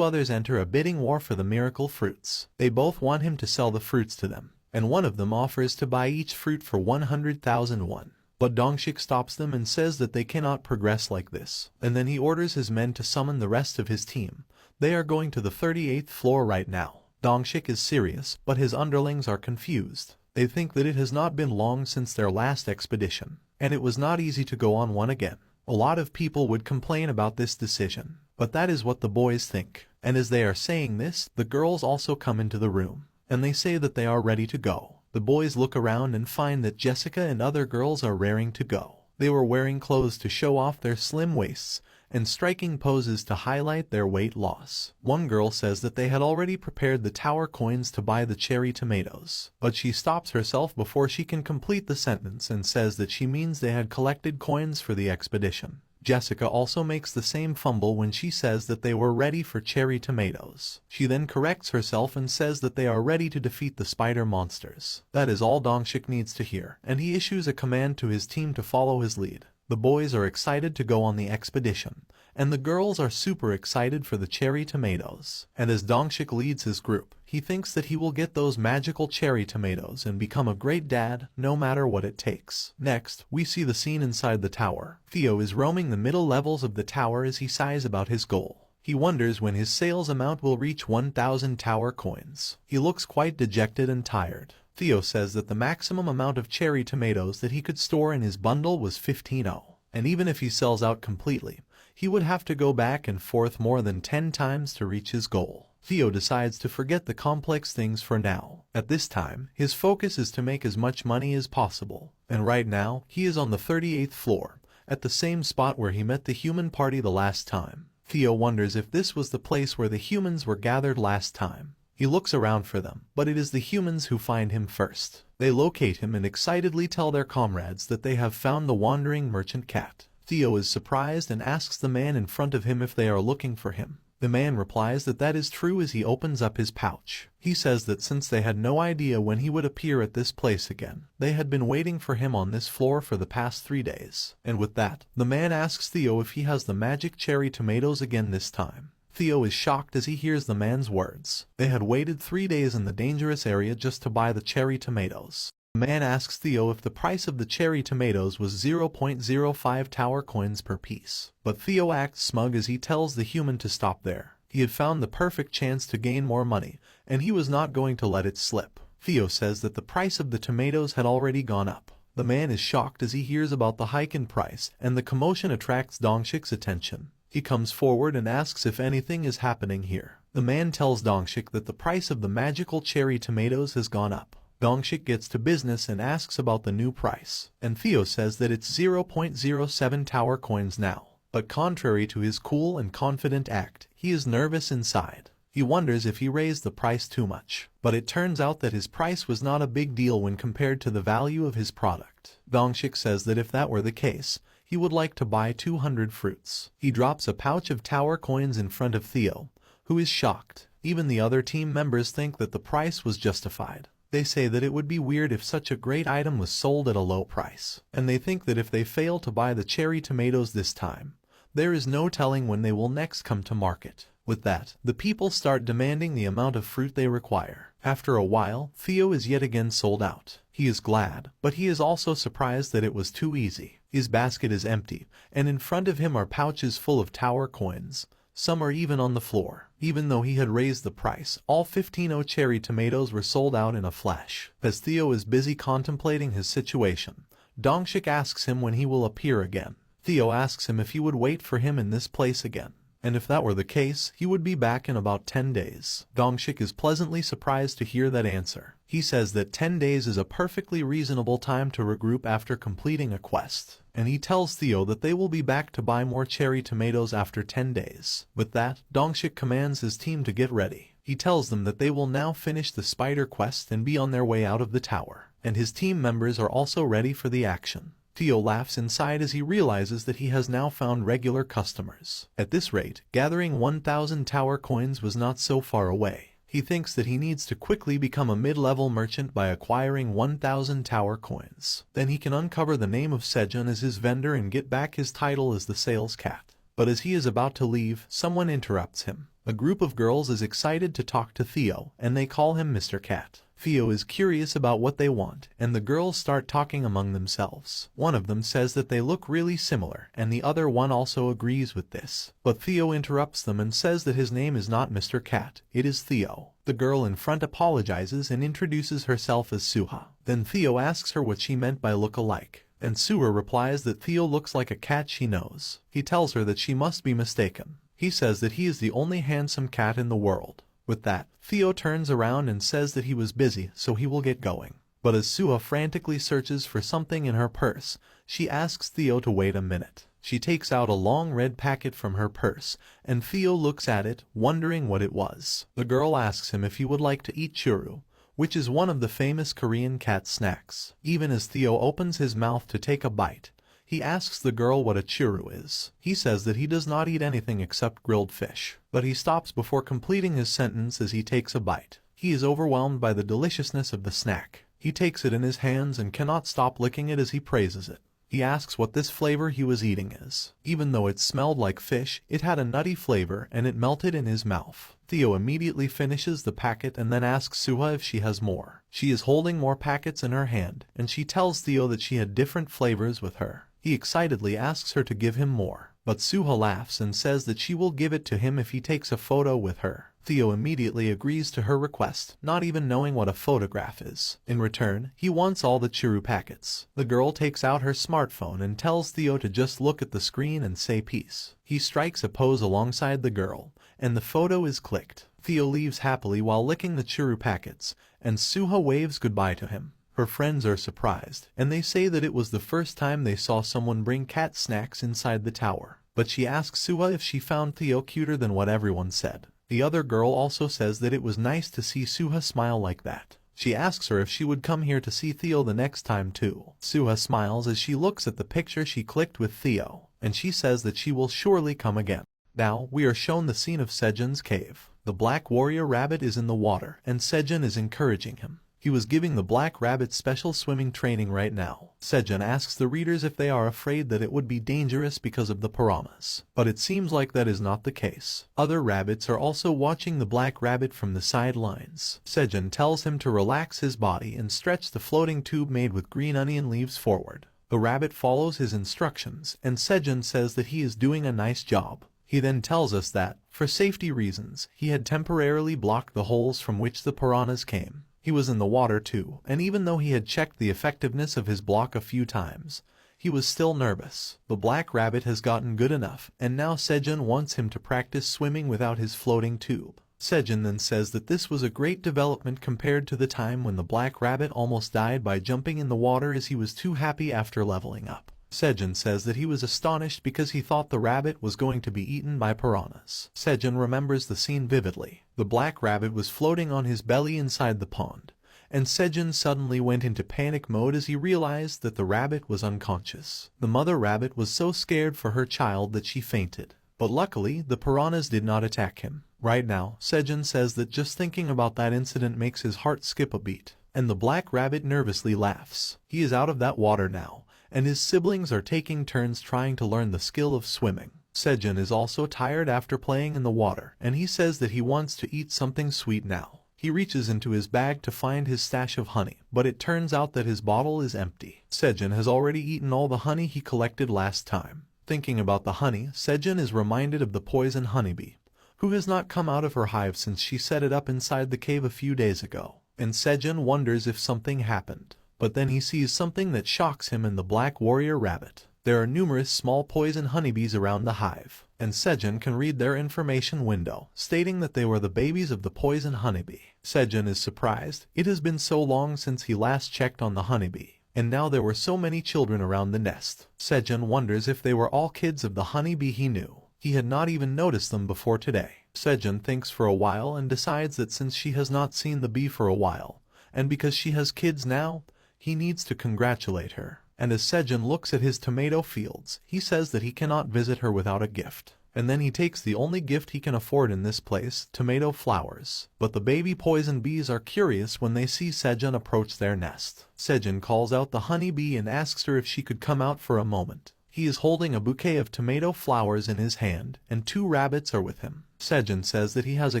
others enter a bidding war for the miracle fruits. They both want him to sell the fruits to them, and one of them offers to buy each fruit for 100,000 won. But Dongshik stops them and says that they cannot progress like this. And then he orders his men to summon the rest of his team. They are going to the 38th floor right now. Dongshik is serious, but his underlings are confused. They think that it has not been long since their last expedition, and it was not easy to go on one again. A lot of people would complain about this decision, but that is what the boys think. And as they are saying this, the girls also come into the room, and they say that they are ready to go. The boys look around and find that Jessica and other girls are raring to go. They were wearing clothes to show off their slim waists, and striking poses to highlight their weight loss. One girl says that they had already prepared the tower coins to buy the cherry tomatoes, but she stops herself before she can complete the sentence and says that she means they had collected coins for the expedition. Jessica also makes the same fumble when she says that they were ready for cherry tomatoes. She then corrects herself and says that they are ready to defeat the spider monsters. That is all Dongshik needs to hear, and he issues a command to his team to follow his lead. The boys are excited to go on the expedition, and the girls are super excited for the cherry tomatoes. And as Dongshik leads his group, he thinks that he will get those magical cherry tomatoes and become a great dad, no matter what it takes. Next, we see the scene inside the tower. Theo is roaming the middle levels of the tower as he sighs about his goal. He wonders when his sales amount will reach 1,000 tower coins. He looks quite dejected and tired. Theo says that the maximum amount of cherry tomatoes that he could store in his bundle was 15,000, and even if he sells out completely, he would have to go back and forth more than 10 times to reach his goal. Theo decides to forget the complex things for now. At this time, his focus is to make as much money as possible, and right now, he is on the 38th floor, at the same spot where he met the human party the last time. Theo wonders if this was the place where the humans were gathered last time. He looks around for them, but it is the humans who find him first. They locate him and excitedly tell their comrades that they have found the wandering merchant cat. Theo is surprised and asks the man in front of him if they are looking for him. The man replies that that is true as he opens up his pouch. He says that since they had no idea when he would appear at this place again, they had been waiting for him on this floor for the past 3 days. And with that, the man asks Theo if he has the magic cherry tomatoes again this time. Theo is shocked as he hears the man's words. They had waited 3 days in the dangerous area just to buy the cherry tomatoes. The man asks Theo if the price of the cherry tomatoes was 0.05 tower coins per piece. But Theo acts smug as he tells the human to stop there. He had found the perfect chance to gain more money, and he was not going to let it slip. Theo says that the price of the tomatoes had already gone up. The man is shocked as he hears about the hike in price, and the commotion attracts Dongshik's attention. He comes forward and asks if anything is happening here. The man tells Dongshik that the price of the magical cherry tomatoes has gone up. Dongshik gets to business and asks about the new price, and Theo says that it's 0.07 tower coins now. But contrary to his cool and confident act, he is nervous inside. He wonders if he raised the price too much, but it turns out that his price was not a big deal when compared to the value of his product. Dongshik says that if that were the case, he would like to buy 200 fruits. He drops a pouch of tower coins in front of Theo, who is shocked. Even the other team members think that the price was justified. They say that it would be weird if such a great item was sold at a low price, and they think that if they fail to buy the cherry tomatoes this time, there is no telling when they will next come to market. With that, the people start demanding the amount of fruit they require. After a while, Theo is yet again sold out. He is glad, but he is also surprised that it was too easy. His basket is empty, and in front of him are pouches full of tower coins. Some are even on the floor. Even though he had raised the price, all 15 cherry tomatoes were sold out in a flash. As Theo is busy contemplating his situation, Dongshik asks him when he will appear again. Theo asks him if he would wait for him in this place again, and if that were the case, he would be back in about 10 days. Dongshik is pleasantly surprised to hear that answer. He says that 10 days is a perfectly reasonable time to regroup after completing a quest, and he tells Theo that they will be back to buy more cherry tomatoes after 10 days. With that, Dongshik commands his team to get ready. He tells them that they will now finish the spider quest and be on their way out of the tower, and his team members are also ready for the action. Theo laughs inside as he realizes that he has now found regular customers. At this rate, gathering 1,000 tower coins was not so far away. He thinks that he needs to quickly become a mid-level merchant by acquiring 1,000 tower coins. Then he can uncover the name of Sejun as his vendor and get back his title as the sales cat. But as he is about to leave, someone interrupts him. A group of girls is excited to talk to Theo, and they call him Mr. Cat. Theo is curious about what they want, and the girls start talking among themselves. One of them says that they look really similar, and the other one also agrees with this. But Theo interrupts them and says that his name is not Mr. Cat, it is Theo. The girl in front apologizes and introduces herself as Suha. Then Theo asks her what she meant by look-alike, and Suha replies that Theo looks like a cat she knows. He tells her that she must be mistaken. He says that he is the only handsome cat in the world. With that, Theo turns around and says that he was busy, so he will get going. But as Suha frantically searches for something in her purse, she asks Theo to wait a minute. She takes out a long red packet from her purse, and Theo looks at it, wondering what it was. The girl asks him if he would like to eat churu, which is one of the famous Korean cat snacks. Even as Theo opens his mouth to take a bite, he asks the girl what a churu is. He says that he does not eat anything except grilled fish, but he stops before completing his sentence as he takes a bite. He is overwhelmed by the deliciousness of the snack. He takes it in his hands and cannot stop licking it as he praises it. He asks what this flavor he was eating is. Even though it smelled like fish, it had a nutty flavor and it melted in his mouth. Theo immediately finishes the packet and then asks Suha if she has more. She is holding more packets in her hand, and she tells Theo that she had different flavors with her. He excitedly asks her to give him more, but Suha laughs and says that she will give it to him if he takes a photo with her. Theo immediately agrees to her request, not even knowing what a photograph is. In return, he wants all the churu packets. The girl takes out her smartphone and tells Theo to just look at the screen and say peace. He strikes a pose alongside the girl, and the photo is clicked. Theo leaves happily while licking the churu packets, and Suha waves goodbye to him. Her friends are surprised, and they say that it was the first time they saw someone bring cat snacks inside the tower. But she asks Suha if she found Theo cuter than what everyone said. The other girl also says that it was nice to see Suha smile like that. She asks her if she would come here to see Theo the next time too. Suha smiles as she looks at the picture she clicked with Theo, and she says that she will surely come again. Now, we are shown the scene of Sejun's cave. The black warrior rabbit is in the water, and Sejun is encouraging him. He was giving the black rabbit special swimming training right now. Sejun asks the readers if they are afraid that it would be dangerous because of the piranhas. But it seems like that is not the case. Other rabbits are also watching the black rabbit from the sidelines. Sejun tells him to relax his body and stretch the floating tube made with green onion leaves forward. The rabbit follows his instructions, and Sejun says that he is doing a nice job. He then tells us that, for safety reasons, he had temporarily blocked the holes from which the piranhas came. He was in the water too, and even though he had checked the effectiveness of his block a few times, he was still nervous. The black rabbit has gotten good enough, and now Sejun wants him to practice swimming without his floating tube. Sejun then says that this was a great development compared to the time when the black rabbit almost died by jumping in the water as he was too happy after leveling up. Sejun says that he was astonished because he thought the rabbit was going to be eaten by piranhas. Sejun remembers the scene vividly. The black rabbit was floating on his belly inside the pond, and Sejun suddenly went into panic mode as he realized that the rabbit was unconscious. The mother rabbit was so scared for her child that she fainted. But luckily, the piranhas did not attack him. Right now, Sejun says that just thinking about that incident makes his heart skip a beat, and the black rabbit nervously laughs. He is out of that water now, and his siblings are taking turns trying to learn the skill of swimming. Sejun is also tired after playing in the water, and he says that he wants to eat something sweet now. He reaches into his bag to find his stash of honey, but it turns out that his bottle is empty. Sejun has already eaten all the honey he collected last time. Thinking about the honey, Sejun is reminded of the poison honeybee, who has not come out of her hive since she set it up inside the cave a few days ago. And Sejun wonders if something happened. But then he sees something that shocks him in the black warrior rabbit. There are numerous small poison honeybees around the hive, and Sejun can read their information window, stating that they were the babies of the poison honeybee. Sejun is surprised. It has been so long since he last checked on the honeybee, and now there were so many children around the nest. Sejun wonders if they were all kids of the honeybee he knew. He had not even noticed them before today. Sejun thinks for a while and decides that since she has not seen the bee for a while, and because she has kids now, he needs to congratulate her. And as Sejun looks at his tomato fields, he says that he cannot visit her without a gift. And then he takes the only gift he can afford in this place, tomato flowers. But the baby poison bees are curious when they see Sejun approach their nest. Sejun calls out the honey bee and asks her if she could come out for a moment. He is holding a bouquet of tomato flowers in his hand, and 2 rabbits are with him. Sejun says that he has a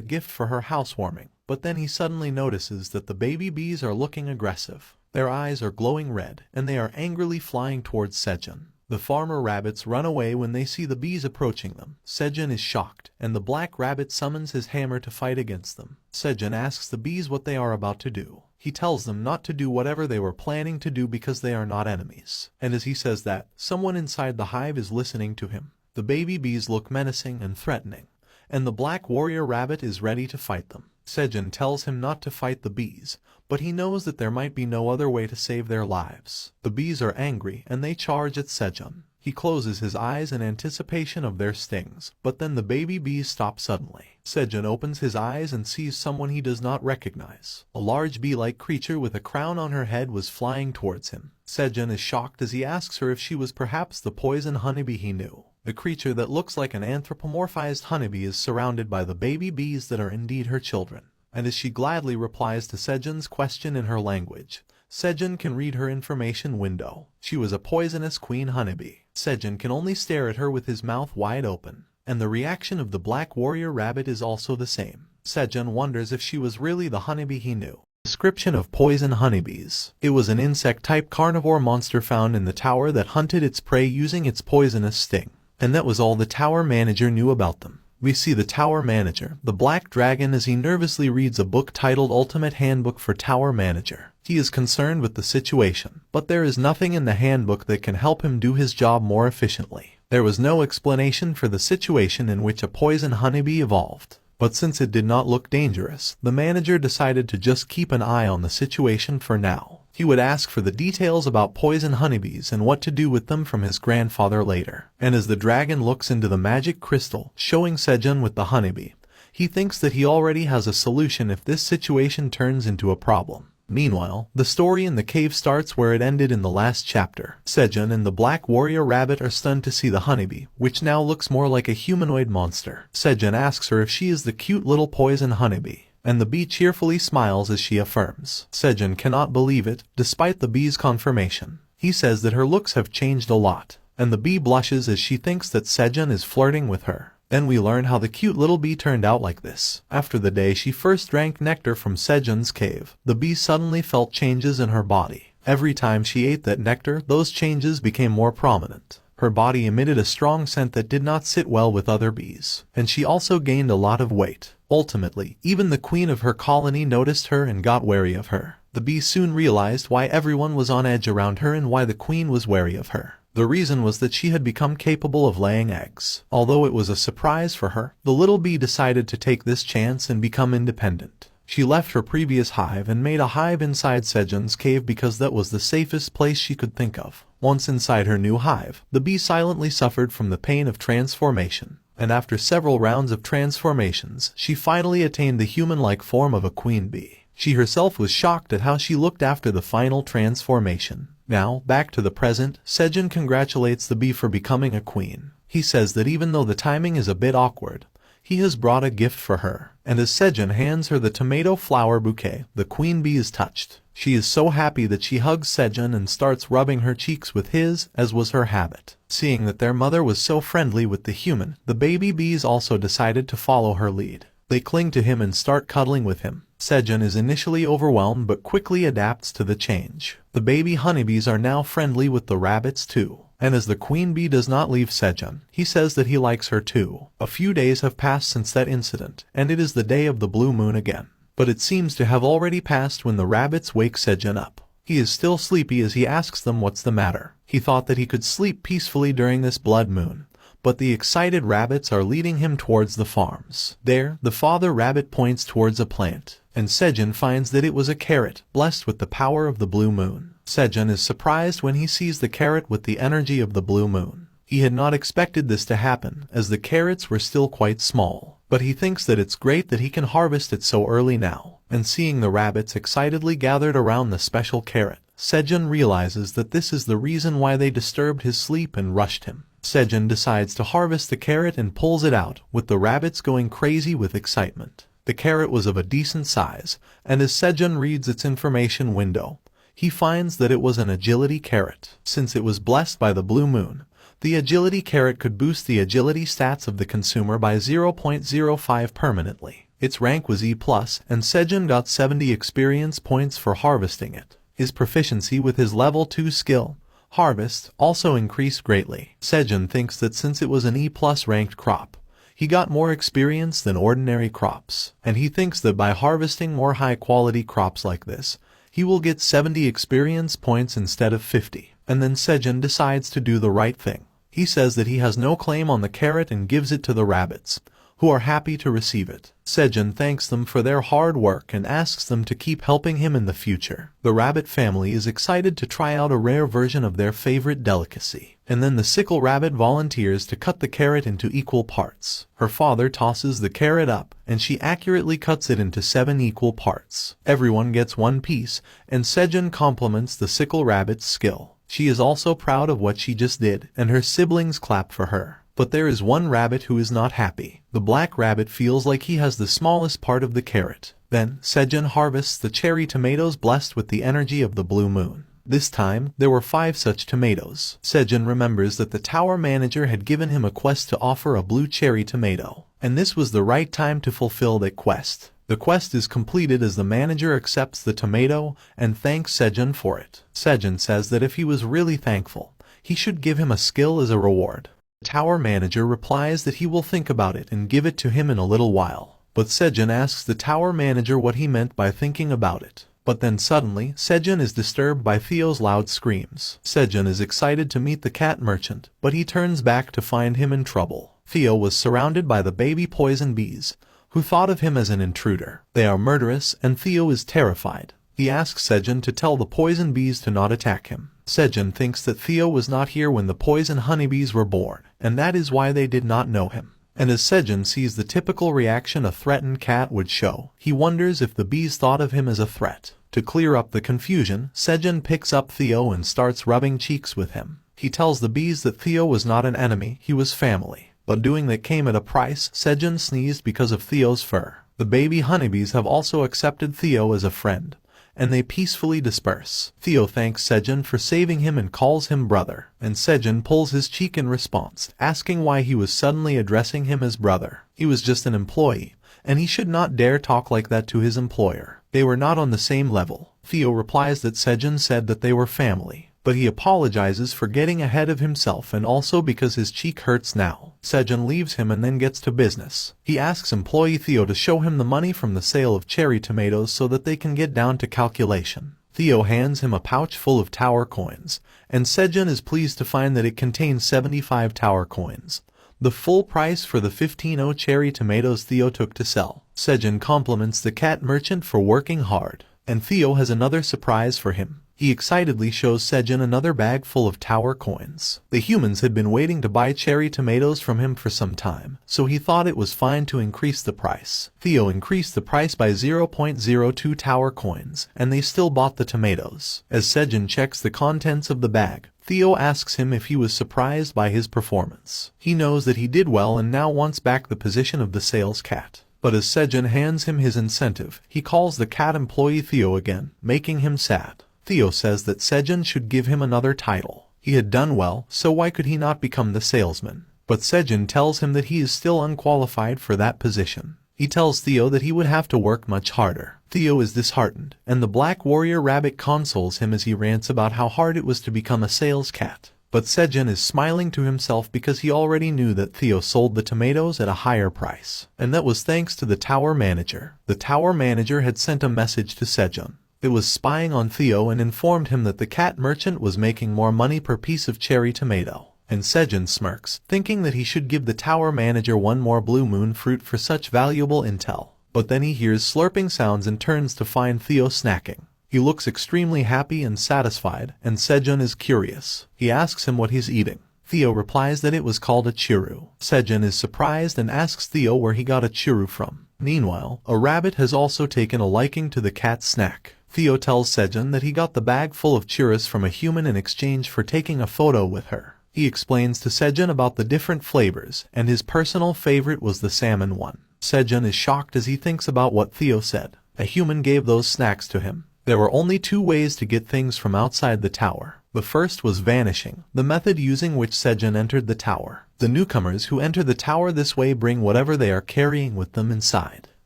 gift for her housewarming, but then he suddenly notices that the baby bees are looking aggressive. Their eyes are glowing red, and they are angrily flying towards Sejun. The farmer rabbits run away when they see the bees approaching them. Sejun is shocked, and the black rabbit summons his hammer to fight against them. Sejun asks the bees what they are about to do. He tells them not to do whatever they were planning to do because they are not enemies. And as he says that, someone inside the hive is listening to him. The baby bees look menacing and threatening, and the black warrior rabbit is ready to fight them. Sejun tells him not to fight the bees, but he knows that there might be no other way to save their lives. The bees are angry and they charge at Sejun. He closes his eyes in anticipation of their stings, but then the baby bees stop suddenly. Sejun opens his eyes and sees someone he does not recognize. A large bee-like creature with a crown on her head was flying towards him. Sejun is shocked as he asks her if she was perhaps the poison honeybee he knew. The creature that looks like an anthropomorphized honeybee is surrounded by the baby bees that are indeed her children. And as she gladly replies to Sejun's question in her language, Sejun can read her information window. She was a poisonous queen honeybee. Sejun can only stare at her with his mouth wide open, and the reaction of the black warrior rabbit is also the same. Sejun wonders if she was really the honeybee he knew. Description of poison honeybees. It was an insect-type carnivore monster found in the tower that hunted its prey using its poisonous sting. And that was all the tower manager knew about them. We see the tower manager, the black dragon, as he nervously reads a book titled Ultimate Handbook for Tower Manager. He is concerned with the situation, but there is nothing in the handbook that can help him do his job more efficiently. There was no explanation for the situation in which a poison honeybee evolved. But since it did not look dangerous, the manager decided to just keep an eye on the situation for now. He would ask for the details about poison honeybees and what to do with them from his grandfather later. And as the dragon looks into the magic crystal, showing Sejun with the honeybee, he thinks that he already has a solution if this situation turns into a problem. Meanwhile, the story in the cave starts where it ended in the last chapter. Sejun and the black warrior rabbit are stunned to see the honeybee, which now looks more like a humanoid monster. Sejun asks her if she is the cute little poison honeybee, and the bee cheerfully smiles as she affirms. Sejun cannot believe it, despite the bee's confirmation. He says that her looks have changed a lot, and the bee blushes as she thinks that Sejun is flirting with her. Then we learn how the cute little bee turned out like this. After the day she first drank nectar from Sejun's cave, the bee suddenly felt changes in her body. Every time she ate that nectar, those changes became more prominent. Her body emitted a strong scent that did not sit well with other bees, and she also gained a lot of weight. Ultimately, even the queen of her colony noticed her and got wary of her. The bee soon realized why everyone was on edge around her and why the queen was wary of her. The reason was that she had become capable of laying eggs. Although it was a surprise for her, the little bee decided to take this chance and become independent. She left her previous hive and made a hive inside Sejun's cave because that was the safest place she could think of. Once inside her new hive, the bee silently suffered from the pain of transformation. And after several rounds of transformations, she finally attained the human-like form of a queen bee. She herself was shocked at how she looked after the final transformation. Now, back to the present, Sejun congratulates the bee for becoming a queen. He says that even though the timing is a bit awkward, he has brought a gift for her. And as Sejun hands her the tomato flower bouquet, the queen bee is touched. She is so happy that she hugs Sejun and starts rubbing her cheeks with his, as was her habit. Seeing that their mother was so friendly with the human, the baby bees also decided to follow her lead. They cling to him and start cuddling with him. Sejun is initially overwhelmed but quickly adapts to the change. The baby honeybees are now friendly with the rabbits too. And as the queen bee does not leave Sejun, he says that he likes her too. A few days have passed since that incident, and it is the day of the blue moon again. But it seems to have already passed when the rabbits wake Sejun up. He is still sleepy as he asks them what's the matter. He thought that he could sleep peacefully during this blood moon, but the excited rabbits are leading him towards the farms. There, the father rabbit points towards a plant, and Sejun finds that it was a carrot, blessed with the power of the blue moon. Sejun is surprised when he sees the carrot with the energy of the blue moon. He had not expected this to happen, as the carrots were still quite small, but he thinks that it's great that he can harvest it so early now. And seeing the rabbits excitedly gathered around the special carrot, Sejun realizes that this is the reason why they disturbed his sleep and rushed him. Sejun decides to harvest the carrot and pulls it out, with the rabbits going crazy with excitement. The carrot was of a decent size, and as Sejun reads its information window, he finds that it was an agility carrot. Since it was blessed by the blue moon, the agility carrot could boost the agility stats of the consumer by 0.05 permanently. Its rank was E+, and Sejun got 70 experience points for harvesting it. His proficiency with his level 2 skill, Harvest, also increased greatly. Sejun thinks that since it was an E+ ranked crop, he got more experience than ordinary crops, and he thinks that by harvesting more high-quality crops like this, he will get 70 experience points instead of 50. And then Sejun decides to do the right thing. He says that he has no claim on the carrot and gives it to the rabbits, who are happy to receive it. Sejun thanks them for their hard work and asks them to keep helping him in the future. The rabbit family is excited to try out a rare version of their favorite delicacy. And then the sickle rabbit volunteers to cut the carrot into equal parts. Her father tosses the carrot up, and she accurately cuts it into 7 equal parts. Everyone gets one piece, and Sejun compliments the sickle rabbit's skill. She is also proud of what she just did, and her siblings clap for her. But there is one rabbit who is not happy. The black rabbit feels like he has the smallest part of the carrot. Then, Sejun harvests the cherry tomatoes blessed with the energy of the blue moon. This time, there were 5 such tomatoes. Sejun remembers that the tower manager had given him a quest to offer a blue cherry tomato, and this was the right time to fulfill that quest. The quest is completed as the manager accepts the tomato and thanks Sejun for it. Sejun says that if he was really thankful, he should give him a skill as a reward. The tower manager replies that he will think about it and give it to him in a little while. But Sejun asks the tower manager what he meant by thinking about it. But then suddenly, Sejun is disturbed by Theo's loud screams. Sejun is excited to meet the cat merchant, but he turns back to find him in trouble. Theo was surrounded by the baby poison bees, who thought of him as an intruder. They are murderous, and Theo is terrified. He asks Sejun to tell the poison bees to not attack him. Sejun thinks that Theo was not here when the poison honeybees were born, and that is why they did not know him. And as Sejun sees the typical reaction a threatened cat would show, he wonders if the bees thought of him as a threat. To clear up the confusion, Sejun picks up Theo and starts rubbing cheeks with him. He tells the bees that Theo was not an enemy, he was family. But doing that came at a price. Sejun sneezed because of Theo's fur. The baby honeybees have also accepted Theo as a friend, and they peacefully disperse. Theo thanks Sejun for saving him and calls him brother, and Sejun pulls his cheek in response, asking why he was suddenly addressing him as brother. He was just an employee, and he should not dare talk like that to his employer. They were not on the same level. Theo replies that Sejun said that they were family, but he apologizes for getting ahead of himself and also because his cheek hurts now. Sejun leaves him and then gets to business. He asks employee Theo to show him the money from the sale of cherry tomatoes so that they can get down to calculation. Theo hands him a pouch full of tower coins, and Sejun is pleased to find that it contains 75 tower coins, the full price for the 15 cherry tomatoes Theo took to sell. Sejun compliments the cat merchant for working hard, and Theo has another surprise for him. He excitedly shows Sejun another bag full of tower coins. The humans had been waiting to buy cherry tomatoes from him for some time, so he thought it was fine to increase the price. Theo increased the price by 0.02 tower coins, and they still bought the tomatoes. As Sejun checks the contents of the bag, Theo asks him if he was surprised by his performance. He knows that he did well and now wants back the position of the sales cat. But as Sejun hands him his incentive, he calls the cat employee Theo again, making him sad. Theo says that Sejun should give him another title. He had done well, so why could he not become the salesman? But Sejun tells him that he is still unqualified for that position. He tells Theo that he would have to work much harder. Theo is disheartened, and the black warrior rabbit consoles him as he rants about how hard it was to become a sales cat. But Sejun is smiling to himself because he already knew that Theo sold the tomatoes at a higher price. And that was thanks to the tower manager. The tower manager had sent a message to Sejun. It was spying on Theo and informed him that the cat merchant was making more money per piece of cherry tomato. And Sejun smirks, thinking that he should give the tower manager one more blue moon fruit for such valuable intel. But then he hears slurping sounds and turns to find Theo snacking. He looks extremely happy and satisfied, and Sejun is curious. He asks him what he's eating. Theo replies that it was called a churu. Sejun is surprised and asks Theo where he got a churu from. Meanwhile, a rabbit has also taken a liking to the cat's snack. Theo tells Sejun that he got the bag full of churros from a human in exchange for taking a photo with her. He explains to Sejun about the different flavors, and his personal favorite was the salmon one. Sejun is shocked as he thinks about what Theo said. A human gave those snacks to him. There were only two ways to get things from outside the tower. The first was vanishing, the method using which Sejun entered the tower. The newcomers who enter the tower this way bring whatever they are carrying with them inside.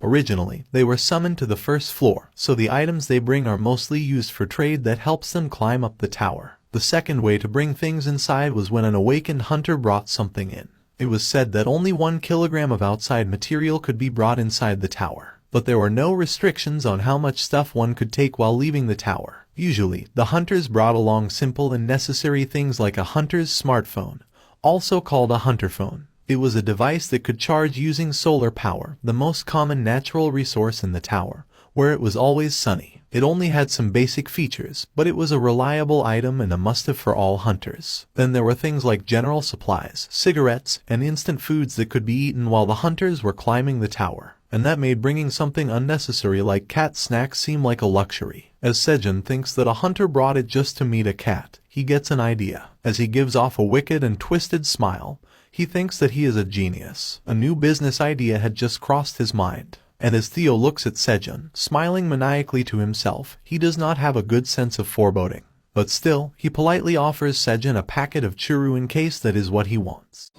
Originally, they were summoned to the first floor, so the items they bring are mostly used for trade that helps them climb up the tower. The second way to bring things inside was when an awakened hunter brought something in. It was said that only 1 kilogram of outside material could be brought inside the tower. But there were no restrictions on how much stuff one could take while leaving the tower. Usually, the hunters brought along simple and necessary things like a hunter's smartphone, also called a hunter phone. It was a device that could charge using solar power, the most common natural resource in the tower, where it was always sunny. It only had some basic features, but it was a reliable item and a must-have for all hunters. Then there were things like general supplies, cigarettes, and instant foods that could be eaten while the hunters were climbing the tower. And that made bringing something unnecessary like cat snacks seem like a luxury. As Sejun thinks that a hunter brought it just to meet a cat, he gets an idea. As he gives off a wicked and twisted smile, he thinks that he is a genius. A new business idea had just crossed his mind. And as Theo looks at Sejun, smiling maniacally to himself, he does not have a good sense of foreboding. But still, he politely offers Sejun a packet of churu in case that is what he wants.